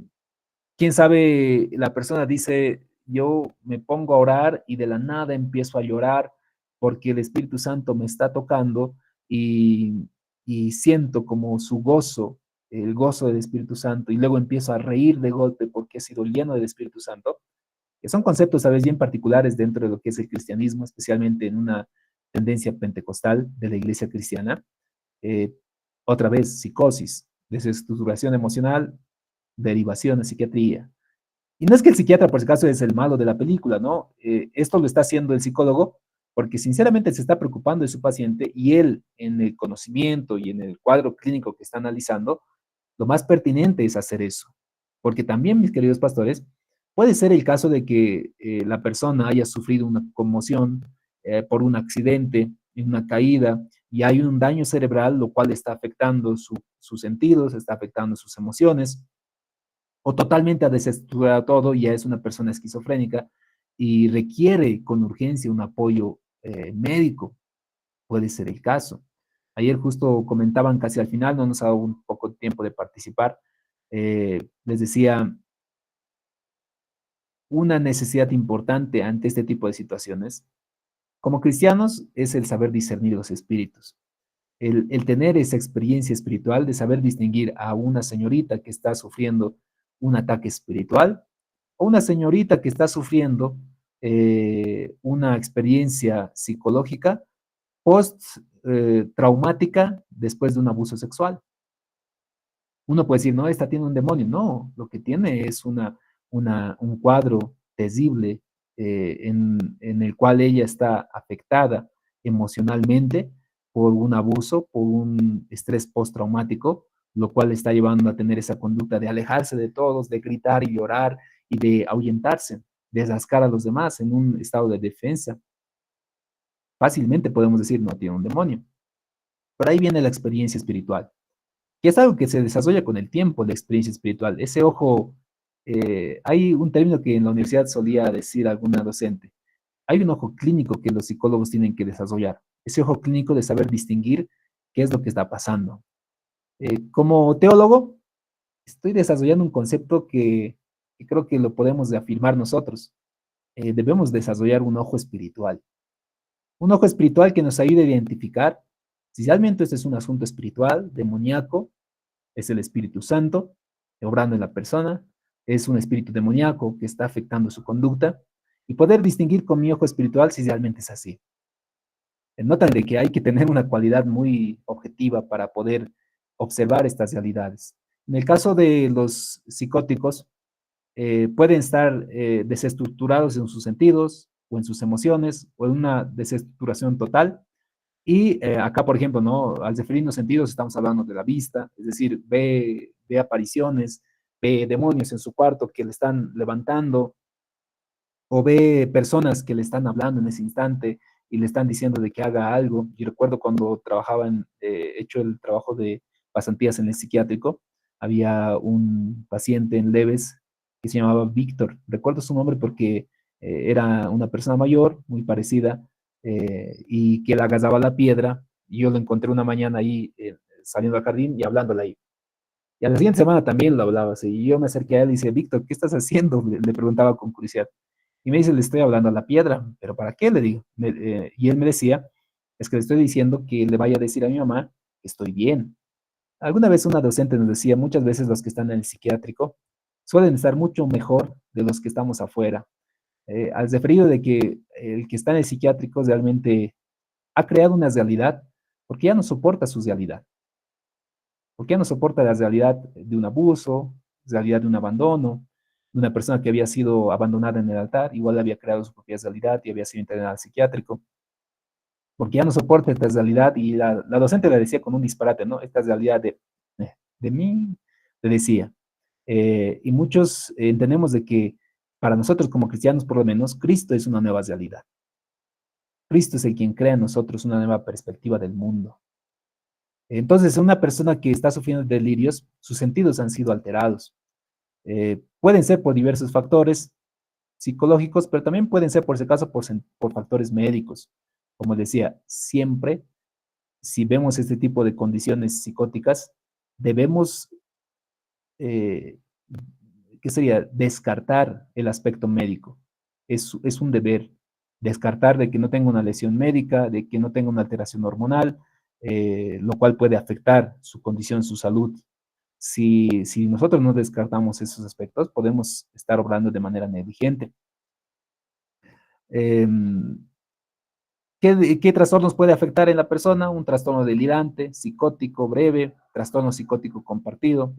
Quién sabe, la persona dice, yo me pongo a orar y de la nada empiezo a llorar porque el Espíritu Santo me está tocando y siento como su gozo, el gozo del Espíritu Santo, y luego empiezo a reír de golpe porque he sido lleno del Espíritu Santo, que son conceptos a veces bien particulares dentro de lo que es el cristianismo, especialmente en una tendencia pentecostal de la iglesia cristiana. Eh, Otra vez, psicosis, desestructuración emocional, derivación a psiquiatría. Y no es que el psiquiatra, por si acaso, es el malo de la película, ¿no? Esto lo está haciendo el psicólogo porque sinceramente se está preocupando de su paciente y él, en el conocimiento y en el cuadro clínico que está analizando, lo más pertinente es hacer eso. Porque también, mis queridos pastores, puede ser el caso de que la persona haya sufrido una conmoción por un accidente, una caída, y hay un daño cerebral, lo cual está afectando sus sentidos, está afectando sus emociones, o totalmente ha desestructurado todo y ya es una persona esquizofrénica y requiere con urgencia un apoyo médico, puede ser el caso. Ayer justo comentaban casi al final, no nos ha dado un poco de tiempo de participar, les decía, una necesidad importante ante este tipo de situaciones, como cristianos, es el saber discernir los espíritus. El tener esa experiencia espiritual de saber distinguir a una señorita que está sufriendo un ataque espiritual o una señorita que está sufriendo una experiencia psicológica post-traumática después de un abuso sexual. Uno puede decir, no, esta tiene un demonio. No, lo que tiene es un cuadro terrible en el cual ella está afectada emocionalmente por un abuso, por un estrés postraumático, lo cual le está llevando a tener esa conducta de alejarse de todos, de gritar y llorar y de ahuyentarse, de rascar a los demás en un estado de defensa. Fácilmente podemos decir, no tiene un demonio. Pero ahí viene la experiencia espiritual, que es algo que se desarrolla con el tiempo, la experiencia espiritual. Ese ojo, hay un término que en la universidad solía decir alguna docente, hay un ojo clínico que los psicólogos tienen que desarrollar, ese ojo clínico de saber distinguir qué es lo que está pasando. Como teólogo, Estoy desarrollando un concepto que creo que lo podemos afirmar nosotros. Debemos desarrollar un ojo espiritual. Un ojo espiritual que nos ayude a identificar si realmente este es un asunto espiritual, demoníaco, es el Espíritu Santo obrando en la persona, es un espíritu demoníaco que está afectando su conducta, y poder distinguir con mi ojo espiritual si realmente es así. Notan de que hay que tener una cualidad muy objetiva para poder observar estas realidades. En el caso de los psicóticos, pueden estar desestructurados en sus sentidos o en sus emociones o en una desestructuración total. Y acá, por ejemplo, ¿no? Al referirnos sentidos, estamos hablando de la vista, es decir, ve apariciones, ve demonios en su cuarto que le están levantando, o ve personas que le están hablando en ese instante y le están diciendo de que haga algo. Yo recuerdo cuando trabajaba hecho el trabajo de pasantías en el psiquiátrico, había un paciente en Leves que se llamaba Víctor. Recuerdo su nombre porque era una persona mayor, muy parecida, y que le agarraba la piedra. Y yo lo encontré una mañana ahí saliendo al jardín y hablándole ahí. Y a la siguiente semana también lo hablaba así. Y yo me acerqué a él y decía, Víctor, ¿qué estás haciendo? Le preguntaba con curiosidad. Y me dice, le estoy hablando a la piedra, pero ¿para qué? Le digo. Y él me decía, es que le estoy diciendo que le vaya a decir a mi mamá que estoy bien. Alguna vez una docente nos decía, muchas veces los que están en el psiquiátrico suelen estar mucho mejor de los que estamos afuera. Al referido de que el que está en el psiquiátrico realmente ha creado una realidad porque ya no soporta su realidad, porque ya no soporta la realidad de un abuso, realidad de un abandono, de una persona que había sido abandonada en el altar, igual había creado su propia realidad y había sido internada al psiquiátrico, porque ya no soporta esta realidad. Y la docente le decía con un disparate, ¿no? Esta realidad de mí, le decía. Y muchos entendemos de que para nosotros como cristianos, por lo menos, Cristo es una nueva realidad. Cristo es el quien crea en nosotros una nueva perspectiva del mundo. Entonces, una persona que está sufriendo de delirios, sus sentidos han sido alterados. Pueden ser por diversos factores psicológicos, pero también pueden ser, por ese caso, por factores médicos. Como decía, siempre, si vemos este tipo de condiciones psicóticas, debemos, eh, ¿qué sería? Descartar el aspecto médico. Es un deber descartar de que no tenga una lesión médica, de que no tenga una alteración hormonal, lo cual puede afectar su condición, su salud. Si nosotros no descartamos esos aspectos, podemos estar obrando de manera negligente. Eh, ¿Qué trastornos puede afectar en la persona? Un trastorno delirante, psicótico breve, trastorno psicótico compartido.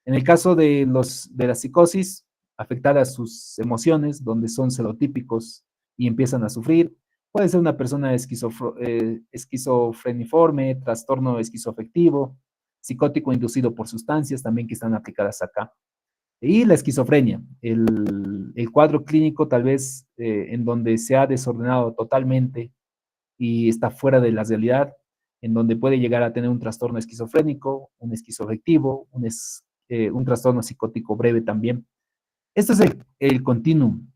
En el caso de la psicosis, afectar a sus emociones, donde son celotípicos y empiezan a sufrir. Puede ser una persona esquizofreniforme, trastorno esquizoafectivo, psicótico inducido por sustancias también que están aplicadas acá. Y la esquizofrenia, el cuadro clínico tal vez en donde se ha desordenado totalmente y está fuera de la realidad, en donde puede llegar a tener un trastorno esquizofrénico, un esquizoafectivo, un trastorno psicótico breve también. Este es el continuum.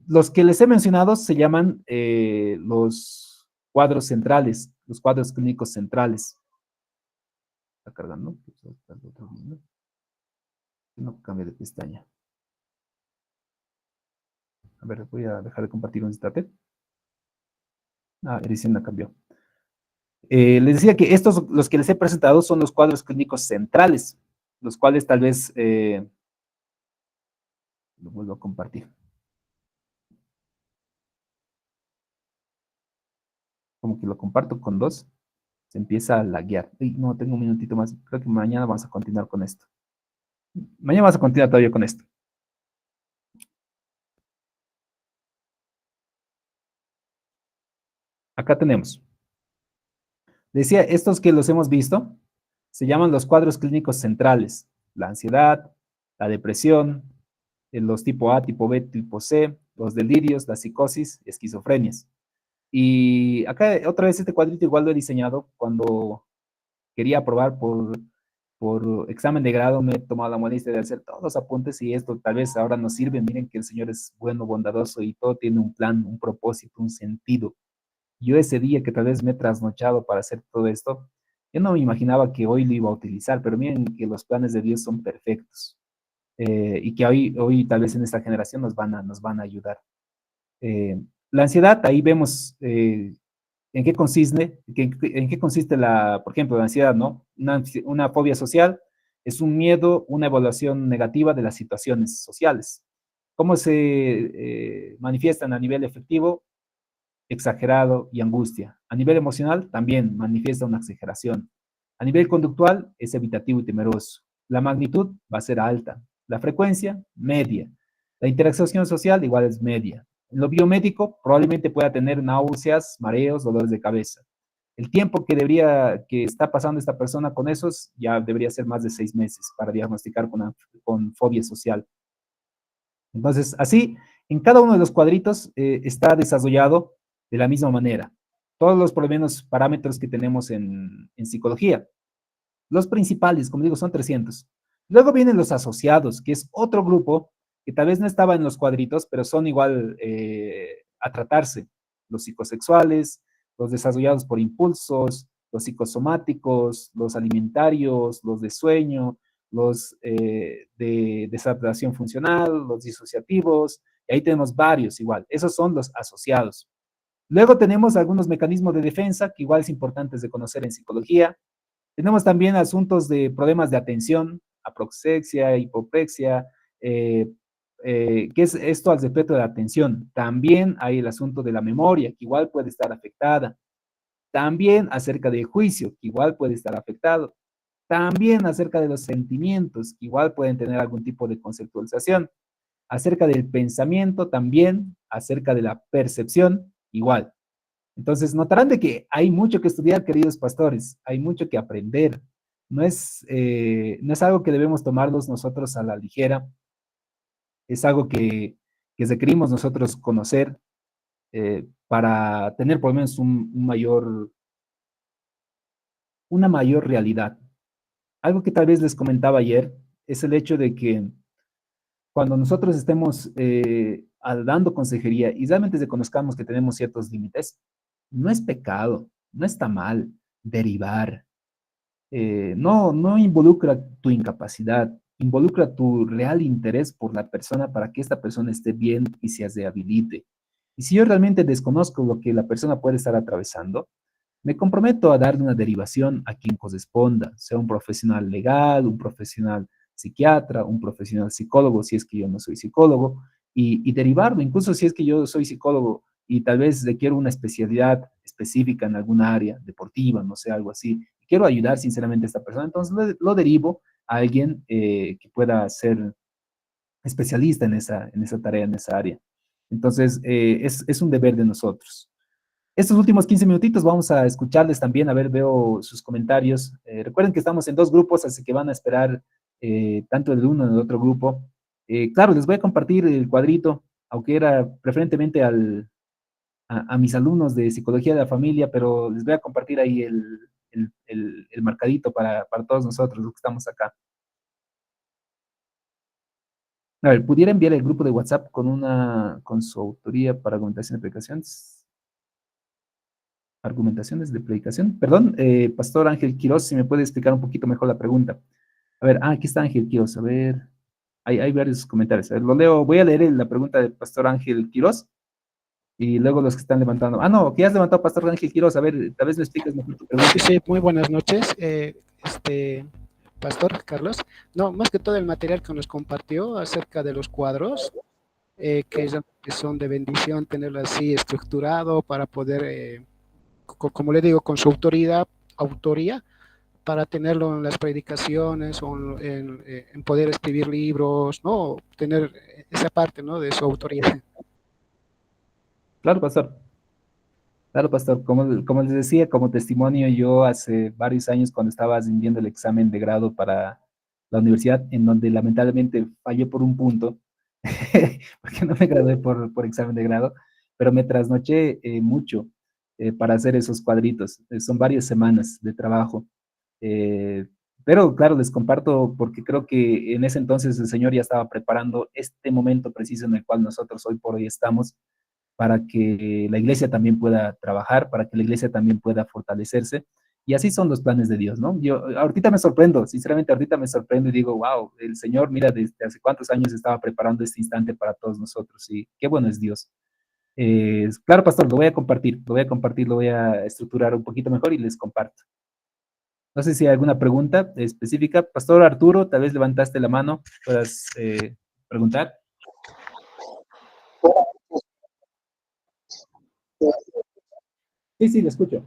Los que les he mencionado se llaman los cuadros centrales, los cuadros clínicos centrales. Está cargando. No cambia de pestaña. A ver, voy a dejar de compartir un instante. Ah, edición la cambió. Les decía que estos, los que les he presentado, son los cuadros clínicos centrales, los cuales tal vez lo vuelvo a compartir. Como que lo comparto con dos, se empieza a laguear. Ay, no, tengo un minutito más. Creo que mañana vamos a continuar con esto. Mañana vamos a continuar todavía con esto. Acá tenemos. Decía, estos que los hemos visto se llaman los cuadros clínicos centrales. La ansiedad, la depresión, los tipo A, tipo B, tipo C, los delirios, la psicosis, esquizofrenias. Y acá otra vez este cuadrito igual lo he diseñado cuando quería aprobar por examen de grado, me he tomado la molestia de hacer todos los apuntes y esto tal vez ahora nos sirve. Miren que el Señor es bueno, bondadoso y todo tiene un plan, un propósito, un sentido. Yo ese día que tal vez me he trasnochado para hacer todo esto, Yo no me imaginaba que hoy lo iba a utilizar, pero miren que los planes de Dios son perfectos, y que hoy tal vez en esta generación nos van a ayudar. La ansiedad, ahí vemos en qué consiste por ejemplo, la ansiedad, ¿no? Una fobia social es un miedo, una evaluación negativa de las situaciones sociales. ¿Cómo se manifiestan a nivel efectivo? Exagerado y angustia. A nivel emocional, también manifiesta una exageración. A nivel conductual, es evitativo y temeroso. La magnitud va a ser alta. La frecuencia, media. La interacción social, igual es media. En lo biomédico, probablemente pueda tener náuseas, mareos, dolores de cabeza. El tiempo que está pasando esta persona con esos ya debería ser más de 6 meses para diagnosticar con fobia social. Entonces, así, en cada uno de los cuadritos está desarrollado de la misma manera. Todos los, por lo menos, parámetros que tenemos en psicología. Los principales, como digo, son 300. Luego vienen los asociados, que es otro grupo que tal vez no estaba en los cuadritos, pero son igual a tratarse. Los psicosexuales, los desarrollados por impulsos, los psicosomáticos, los alimentarios, los de sueño, los de desadaptación funcional, los disociativos, y ahí tenemos varios igual. Esos son los asociados. Luego tenemos algunos mecanismos de defensa que igual es importante de conocer en psicología. Tenemos también asuntos de problemas de atención, aproxexia, hipoprexia, ¿qué es esto al respecto de la atención? También hay el asunto de la memoria, que igual puede estar afectada. También acerca del juicio, que igual puede estar afectado. También acerca de los sentimientos, que igual pueden tener algún tipo de conceptualización. Acerca del pensamiento también, acerca de la percepción, igual. Entonces, notarán de que hay mucho que estudiar, queridos pastores, hay mucho que aprender. No es algo que debemos tomarnos nosotros a la ligera, es algo que requerimos nosotros conocer para tener por lo menos una mayor realidad. Algo que tal vez les comentaba ayer es el hecho de que cuando nosotros estemos dando consejería y realmente reconozcamos que tenemos ciertos límites, no es pecado, no está mal derivar. No involucra tu incapacidad, involucra tu real interés por la persona para que esta persona esté bien y se rehabilite. Y si yo realmente desconozco lo que la persona puede estar atravesando, me comprometo a darle una derivación a quien corresponda, sea un profesional legal, un profesional psiquiatra, un profesional psicólogo, si es que yo no soy psicólogo, y derivarlo, incluso si es que yo soy psicólogo y tal vez requiero una especialidad específica en alguna área deportiva, no sé, algo así, quiero ayudar sinceramente a esta persona, entonces lo derivo a alguien que pueda ser especialista en esa tarea, en esa área. Entonces, es un deber de nosotros. Estos últimos 15 minutitos vamos a escucharles también, a ver, veo sus comentarios. Recuerden que estamos en dos grupos, así que van a esperar tanto el uno como el otro grupo. Claro, les voy a compartir el cuadrito, aunque era preferentemente a mis alumnos de psicología de la familia, pero les voy a compartir ahí el marcadito para todos nosotros los que estamos acá. A ver, ¿pudiera enviar el grupo de WhatsApp con su autoría para argumentación de aplicaciones? Argumentaciones de predicación. Perdón, Pastor Ángel Quiroz, si me puede explicar un poquito mejor la pregunta. A ver, aquí está Ángel Quiroz, a ver, hay varios comentarios. A ver, lo leo, voy a leer la pregunta del Pastor Ángel Quiroz y luego los que están levantando. Ah, no, que ya has levantado Pastor Ángel Quiroz, a ver, tal vez me expliques mejor tu Sí, pregunta. sí, muy buenas noches, Pastor Carlos. No, más que todo el material que nos compartió acerca de los cuadros, que son de bendición tenerlo así estructurado para poder, como le digo, con su autoría, para tenerlo en las predicaciones o en poder escribir libros, ¿no? Tener esa parte, ¿no? De su autoría. Claro, Pastor. Claro, Pastor. Como les decía, como testimonio, yo hace varios años cuando estaba rindiendo el examen de grado para la universidad, en donde lamentablemente fallé por un punto, porque no me gradué por examen de grado, pero me trasnoché mucho para hacer esos cuadritos. Son varias semanas de trabajo. Eh, pero claro, les comparto porque creo que en ese entonces el Señor ya estaba preparando este momento preciso en el cual nosotros hoy por hoy estamos para que la iglesia también pueda trabajar, para que la iglesia también pueda fortalecerse. Y así son los planes de Dios, ¿no? Yo ahorita me sorprendo, sinceramente ahorita me sorprendo y digo, wow, el Señor, mira, desde hace cuántos años estaba preparando este instante para todos nosotros y qué bueno es Dios. Claro, pastor, lo voy a compartir, lo voy a compartir, lo voy a estructurar un poquito mejor y les comparto. No sé si hay alguna pregunta específica. Pastor Arturo, tal vez levantaste la mano, puedas preguntar. Sí, sí, le escucho.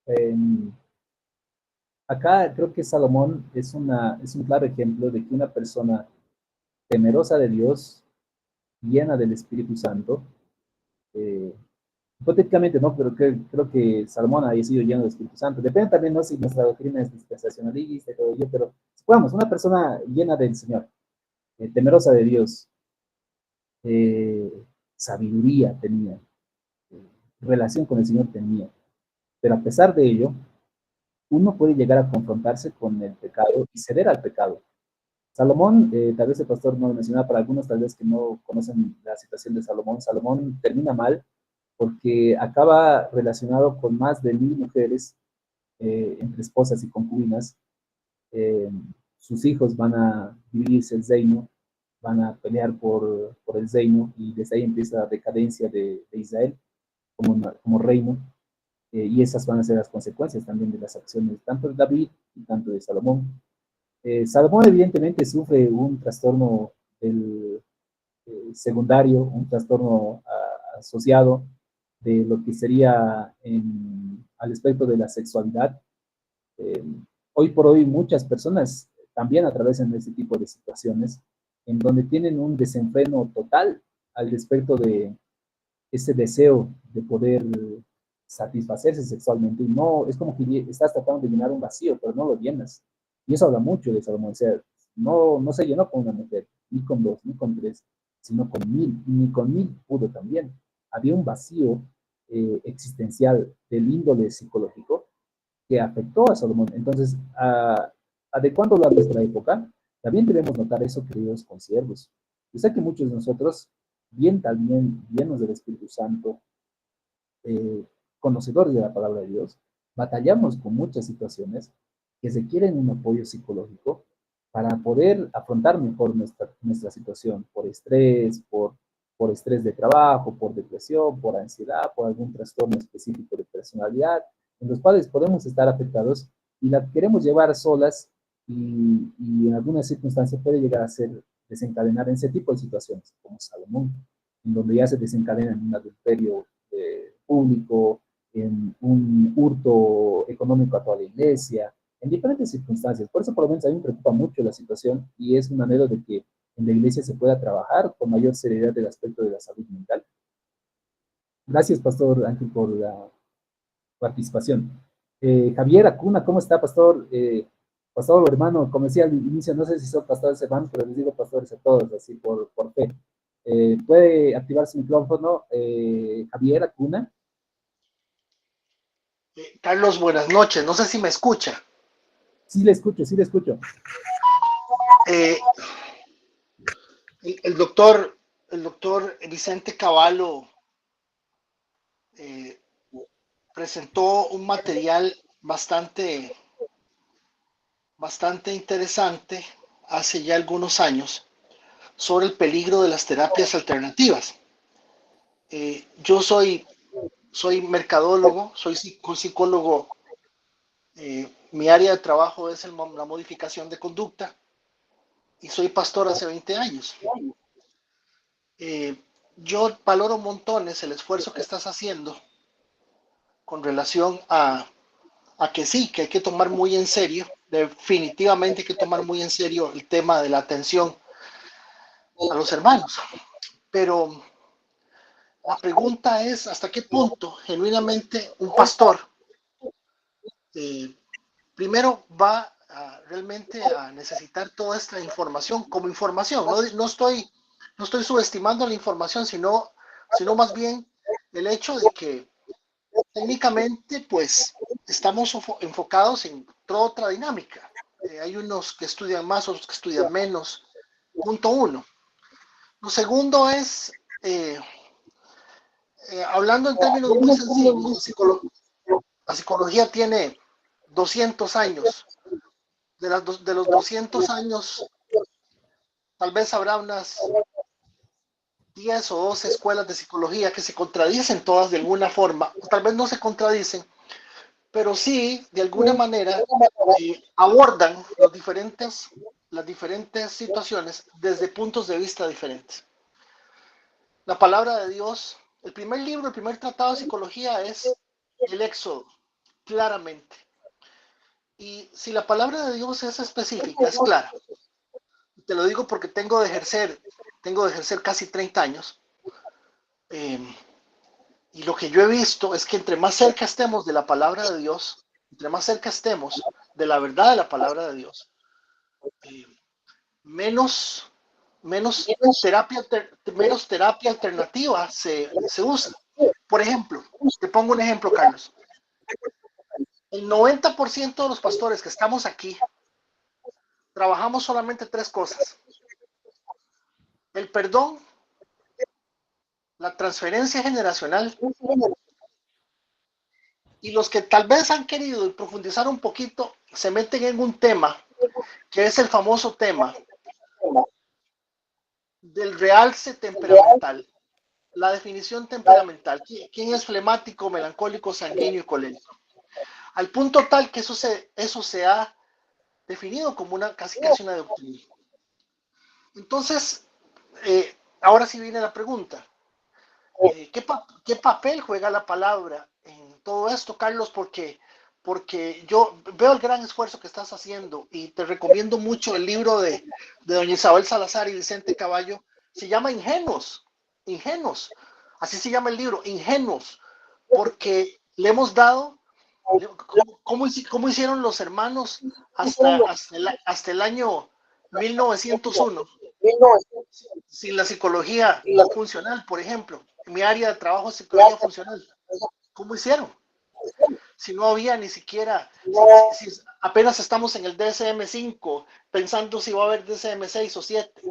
Eh, Acá creo que Salomón es un claro ejemplo de que una persona temerosa de Dios, llena del Espíritu Santo, eh, hipotéticamente no, pero creo que Salomón haya sido lleno del Espíritu Santo. Depende también, no si nuestra doctrina es dispensacionalista y todo ello, pero supongamos, una persona llena del Señor, temerosa de Dios, eh, sabiduría tenía, eh, relación con el Señor tenía, pero a pesar de ello, uno puede llegar a confrontarse con el pecado y ceder al pecado. Salomón, tal vez el pastor no lo mencionaba, para algunos tal vez que no conocen la situación de Salomón, Salomón termina mal porque acaba relacionado con más de 1000 mujeres, entre esposas y concubinas. Eh, Sus hijos van a dividirse el reino, van a pelear por el reino y desde ahí empieza la decadencia de Israel como reino. Y esas van a ser las consecuencias también de las acciones tanto de David y tanto de Salomón. Salomón evidentemente sufre un trastorno del, secundario, un trastorno asociado de lo que sería al aspecto de la sexualidad. Eh, Hoy por hoy muchas personas también atraviesan este tipo de situaciones en donde tienen un desenfreno total al respecto de ese deseo de poder satisfacerse sexualmente. Y no, es como que estás tratando de llenar un vacío, pero no lo llenas. Y eso habla mucho de Salomón. O sea, no se llenó con una mujer, ni con dos, ni con tres, sino con 1000, y ni con 1000 pudo también. Había un vacío existencial del índole psicológico que afectó a Salomón. Entonces, adecuándolo a nuestra época, también debemos notar eso, queridos consiervos. Yo sé que muchos de nosotros, bien también llenos del Espíritu Santo, eh, conocedores de la palabra de Dios, batallamos con muchas situaciones que requieren un apoyo psicológico para poder afrontar mejor nuestra situación por estrés de trabajo, por depresión, por ansiedad, por algún trastorno específico de personalidad, en los cuales podemos estar afectados y la queremos llevar solas y en algunas circunstancias puede llegar a ser desencadenar en ese tipo de situaciones, como Salomón, en donde ya se desencadena en un adulterio público, en un hurto económico a toda la iglesia, en diferentes circunstancias. Por eso, por lo menos, a mí me preocupa mucho la situación y es un anhelo de que en la iglesia se pueda trabajar con mayor seriedad el aspecto de la salud mental. Gracias, Pastor Ángel, por la participación. Javier Acuna, ¿cómo está, Pastor? Pastor, hermano, como decía al inicio, no sé si son pastores hermanos, pero les digo pastores a todos, así por fe. ¿Puede activar su micrófono, Javier Acuna? Carlos, buenas noches. No sé si me escucha. Sí, le escucho, sí, le escucho. Eh, el doctor Vicente Cavallo eh, presentó un material bastante interesante hace ya algunos años sobre el peligro de las terapias alternativas. Yo soy mercadólogo, soy psicólogo. Mi área de trabajo es la modificación de conducta y soy pastor hace 20 años. Yo valoro montones el esfuerzo que estás haciendo con relación a a que sí, que hay que tomar muy en serio, definitivamente hay que tomar muy en serio el tema de la atención a los hermanos. Pero la pregunta es, ¿hasta qué punto genuinamente un pastor eh, primero va realmente a necesitar toda esta información como información? No estoy subestimando la información, sino más bien el hecho de que técnicamente pues estamos enfocados en toda otra dinámica. Hay unos que estudian más, otros que estudian menos. Punto uno. Lo segundo es, hablando en términos muy sencillos, la psicología tiene 200 años. De los 200 años, tal vez habrá unas 10 o 12 escuelas de psicología que se contradicen todas de alguna forma, o tal vez no se contradicen, pero sí, de alguna manera, abordan las diferentes situaciones desde puntos de vista diferentes. La palabra de Dios, el primer libro, el primer tratado de psicología es el Éxodo, claramente. Y si la palabra de Dios es específica, es clara. Te lo digo porque tengo de ejercer casi 30 años. Eh, y lo que yo he visto es que entre más cerca estemos de la palabra de Dios, entre más cerca estemos de la verdad de la palabra de Dios, eh, menos, menos terapia alternativa se usa. Por ejemplo, te pongo un ejemplo, Carlos. El 90% de los pastores que estamos aquí trabajamos solamente tres cosas: el perdón, la transferencia generacional, y los que tal vez han querido profundizar un poquito se meten en un tema que es el famoso tema del realce temperamental, la definición temperamental. ¿Quién es flemático, melancólico, sanguíneo y colérico? Al punto tal que eso se ha definido como casi una doctrina. Entonces, ahora sí viene la pregunta. ¿Qué papel juega la palabra en todo esto, Carlos? Porque yo veo el gran esfuerzo que estás haciendo y te recomiendo mucho el libro de doña Isabel Salazar y Vicente Caballo. Se llama Ingenuos, Ingenuos. Así se llama el libro, Ingenuos, porque le hemos dado, ¿cómo hicieron los hermanos hasta el año 1901? Sin la psicología funcional, por ejemplo. En mi área de trabajo es psicología funcional. ¿Cómo hicieron? Si no había ni siquiera, si apenas estamos en el DSM-5, pensando si va a haber DSM-6 o 7.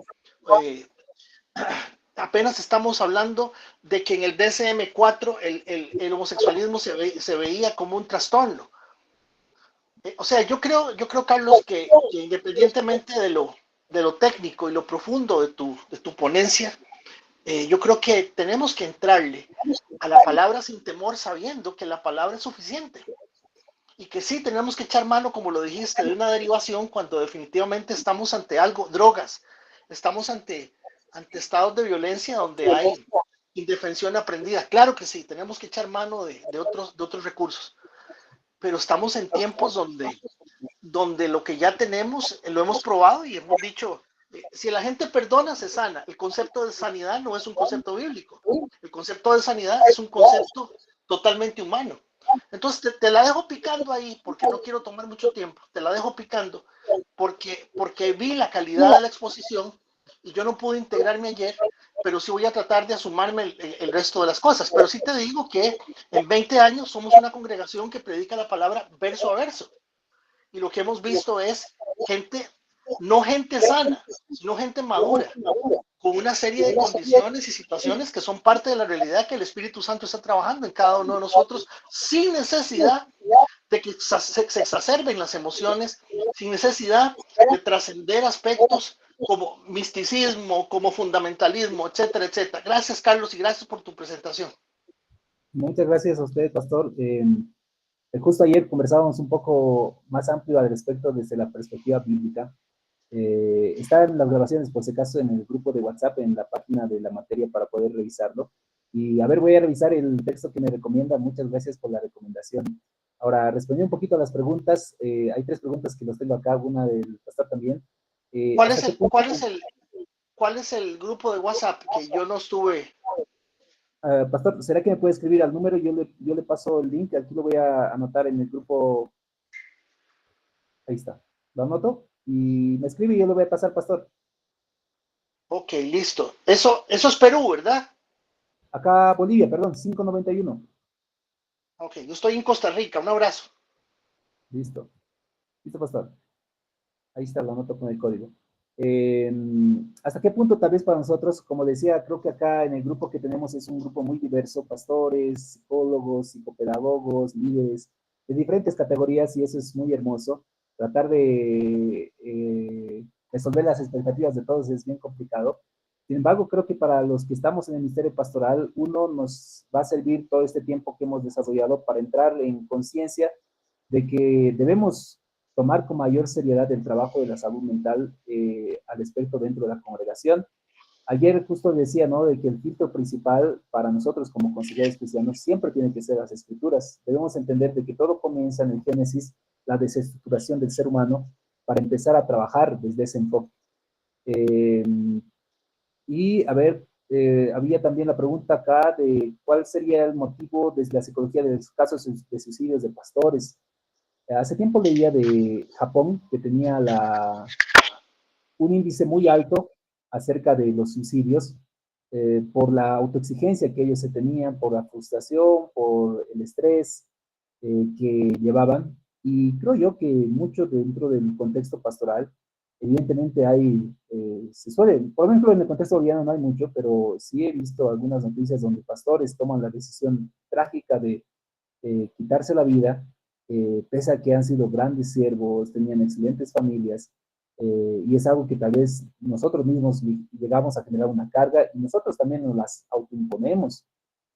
Apenas estamos hablando de que en el DSM-4 el homosexualismo se veía como un trastorno. O sea, yo creo, Carlos, que independientemente de lo técnico y lo profundo de tu ponencia, yo creo que tenemos que entrarle a la palabra sin temor, sabiendo que la palabra es suficiente y que sí tenemos que echar mano, como lo dijiste, de una derivación cuando definitivamente estamos ante algo, drogas, estamos ante estados de violencia donde hay indefensión aprendida. Claro que sí, tenemos que echar mano de otros recursos, pero estamos en tiempos donde lo que ya tenemos lo hemos probado y hemos dicho, si la gente perdona, se sana. El concepto de sanidad no es un concepto bíblico. El concepto de sanidad es un concepto totalmente humano. Entonces te la dejo picando ahí porque no quiero tomar mucho tiempo. Te la dejo picando porque vi la calidad de la exposición y yo no pude integrarme ayer, pero sí voy a tratar de asumarme el resto de las cosas. Pero sí te digo que en 20 años somos una congregación que predica la palabra verso a verso. Y lo que hemos visto es gente, no gente sana, sino gente madura, con una serie de condiciones y situaciones que son parte de la realidad que el Espíritu Santo está trabajando en cada uno de nosotros, sin necesidad de que se exacerben las emociones, sin necesidad de trascender aspectos como misticismo, como fundamentalismo, etcétera, etcétera. Gracias, Carlos, y gracias por tu presentación. Muchas gracias a usted, pastor. Justo ayer conversábamos un poco más amplio al respecto desde la perspectiva bíblica. Está en las grabaciones, por si acaso, en el grupo de WhatsApp, en la página de la materia para poder revisarlo. Y a ver, voy a revisar el texto que me recomienda. Muchas gracias por la recomendación. Ahora, respondí un poquito a las preguntas. Hay tres preguntas que los tengo acá, una del pastor también. ¿Cuál ¿Hasta es qué el, punto? cuál es el grupo de WhatsApp que yo no estuve? Pastor, ¿será que me puede escribir al número? Yo le paso el link, aquí lo voy a anotar en el grupo. Ahí está. Lo anoto y me escribe y yo lo voy a pasar, pastor. Ok, listo. Eso es Perú, ¿verdad? Acá Bolivia, perdón, 591. Ok, yo estoy en Costa Rica. Un abrazo. Listo. Listo, pastor. Ahí está, lo anoto con el código. ¿Hasta qué punto tal vez para nosotros, como decía, creo que acá en el grupo que tenemos es un grupo muy diverso, pastores, psicólogos, psicopedagogos, líderes de diferentes categorías y eso es muy hermoso. Tratar de resolver las expectativas de todos es bien complicado. Sin embargo, creo que para los que estamos en el ministerio pastoral, uno nos va a servir todo este tiempo que hemos desarrollado para entrar en conciencia de que debemos tomar con mayor seriedad el trabajo de la salud mental al respecto dentro de la congregación. Ayer justo decía, ¿no?, de que el filtro principal para nosotros como consejeros cristianos siempre tiene que ser las escrituras. Debemos entender de que todo comienza en el Génesis, la desestructuración del ser humano, para empezar a trabajar desde ese enfoque. Eh, y a ver, había también la pregunta acá de cuál sería el motivo desde la psicología de los casos de suicidios de pastores. Hace tiempo leía de Japón que tenía un índice muy alto acerca de los suicidios por la autoexigencia que ellos se tenían, por la frustración, por el estrés que llevaban. Y creo yo que mucho dentro del contexto pastoral, evidentemente hay, se suele, por ejemplo en el contexto boliviano no hay mucho, pero sí he visto algunas noticias donde pastores toman la decisión trágica de quitarse la vida, pese a que han sido grandes siervos, tenían excelentes familias, y es algo que tal vez nosotros mismos llegamos a generar una carga y nosotros también nos las autoimponemos.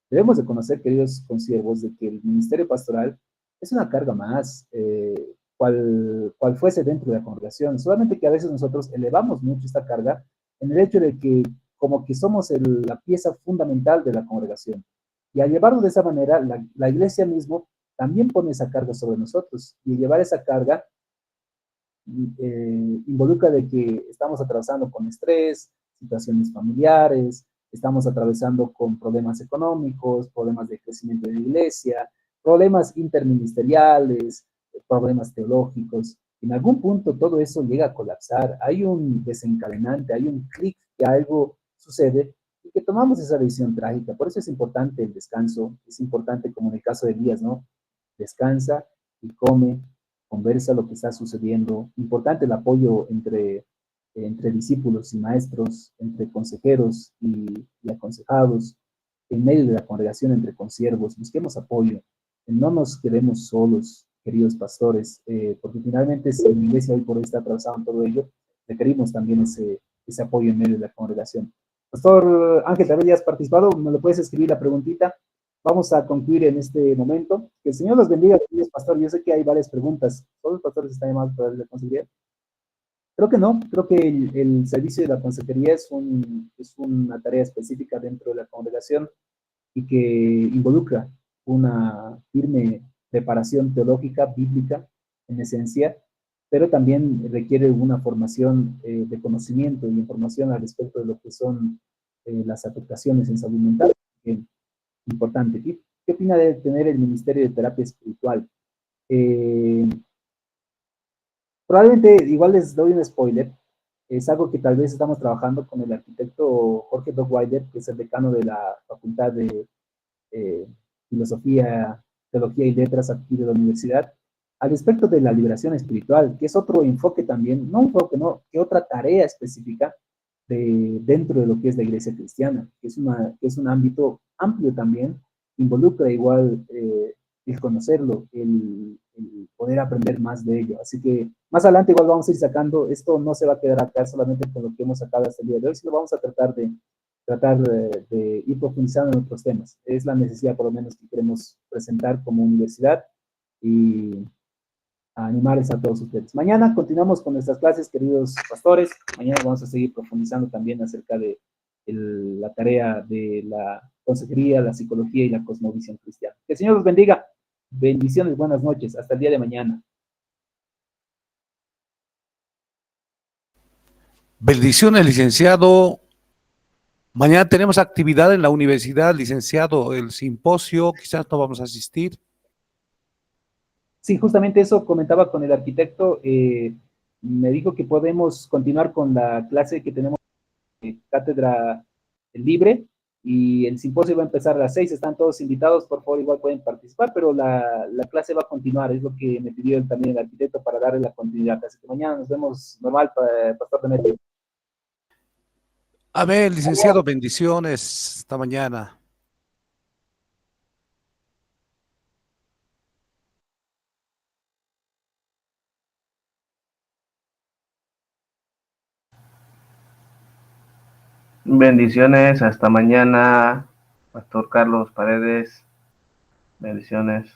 Debemos de conocer, queridos consiervos, de que el ministerio pastoral es una carga más, cual fuese dentro de la congregación, solamente que a veces nosotros elevamos mucho esta carga en el hecho de que como que somos la pieza fundamental de la congregación. Y al llevarlo de esa manera, la iglesia mismo también pone esa carga sobre nosotros. Y llevar esa carga involucra de que estamos atravesando con estrés, situaciones familiares, estamos atravesando con problemas económicos, problemas de crecimiento de la iglesia, problemas interministeriales, problemas teológicos. En algún punto todo eso llega a colapsar. Hay un desencadenante, hay un clic que algo sucede y que tomamos esa decisión trágica. Por eso es importante el descanso, es importante como en el caso de Elías, ¿no? Descansa y come, conversa lo que está sucediendo. Importante el apoyo entre discípulos y maestros, entre consejeros y aconsejados, en medio de la congregación entre consiervos. Busquemos apoyo. No nos quedemos solos, queridos pastores, porque finalmente si la iglesia hoy por hoy está atravesando todo ello, requerimos también ese apoyo en medio de la congregación. Pastor Ángel, también ya has participado, me lo puedes escribir la preguntita. Vamos a concluir en este momento. Que el Señor los bendiga, queridos pastores. Yo sé que hay varias preguntas. ¿Todos los pastores están llamados para la consejería? Creo que no. Creo que el servicio de la consejería es una tarea específica dentro de la congregación y que involucra una firme preparación teológica, bíblica, en esencia, pero también requiere una formación de conocimiento y información al respecto de lo que son las afectaciones en salud mental. Importante. ¿Qué opina de tener el Ministerio de Terapia Espiritual? Eh, Probablemente, igual les doy un spoiler, es algo que tal vez estamos trabajando con el arquitecto Jorge Dockweiler, que es el decano de la Facultad de eh, Filosofía, Teología y Letras aquí de la universidad, al respecto de la liberación espiritual, que es otro enfoque también, no un enfoque, no, que otra tarea específica dentro de lo que es la iglesia cristiana, que es un ámbito amplio también, involucra igual el conocerlo, el poder aprender más de ello. Así que más adelante igual vamos a ir sacando, esto no se va a quedar acá solamente con lo que hemos sacado hasta el día de hoy, sino vamos a tratar de ir profundizando en otros temas. Es la necesidad por lo menos que queremos presentar como universidad y a animarles a todos ustedes. Mañana continuamos con nuestras clases, queridos pastores. Mañana vamos a seguir profundizando también acerca de la tarea de la consejería, la psicología y la cosmovisión cristiana. Que el Señor los bendiga. Bendiciones, buenas noches, hasta el día de mañana. Bendiciones, licenciado. Mañana tenemos actividad en la universidad, licenciado, el simposio, quizás no vamos a asistir. Sí, justamente eso comentaba con el arquitecto. Me dijo que podemos continuar con la clase que tenemos de cátedra libre y el simposio va a empezar a las 6. Están todos invitados, por favor, igual pueden participar, pero la clase va a continuar, es lo que me pidió también el arquitecto para darle la continuidad. Así que mañana nos vemos normal, Pastor Demetrio. A ver, licenciado, bendiciones. Hasta mañana. Bendiciones, hasta mañana, Pastor Carlos Paredes. Bendiciones.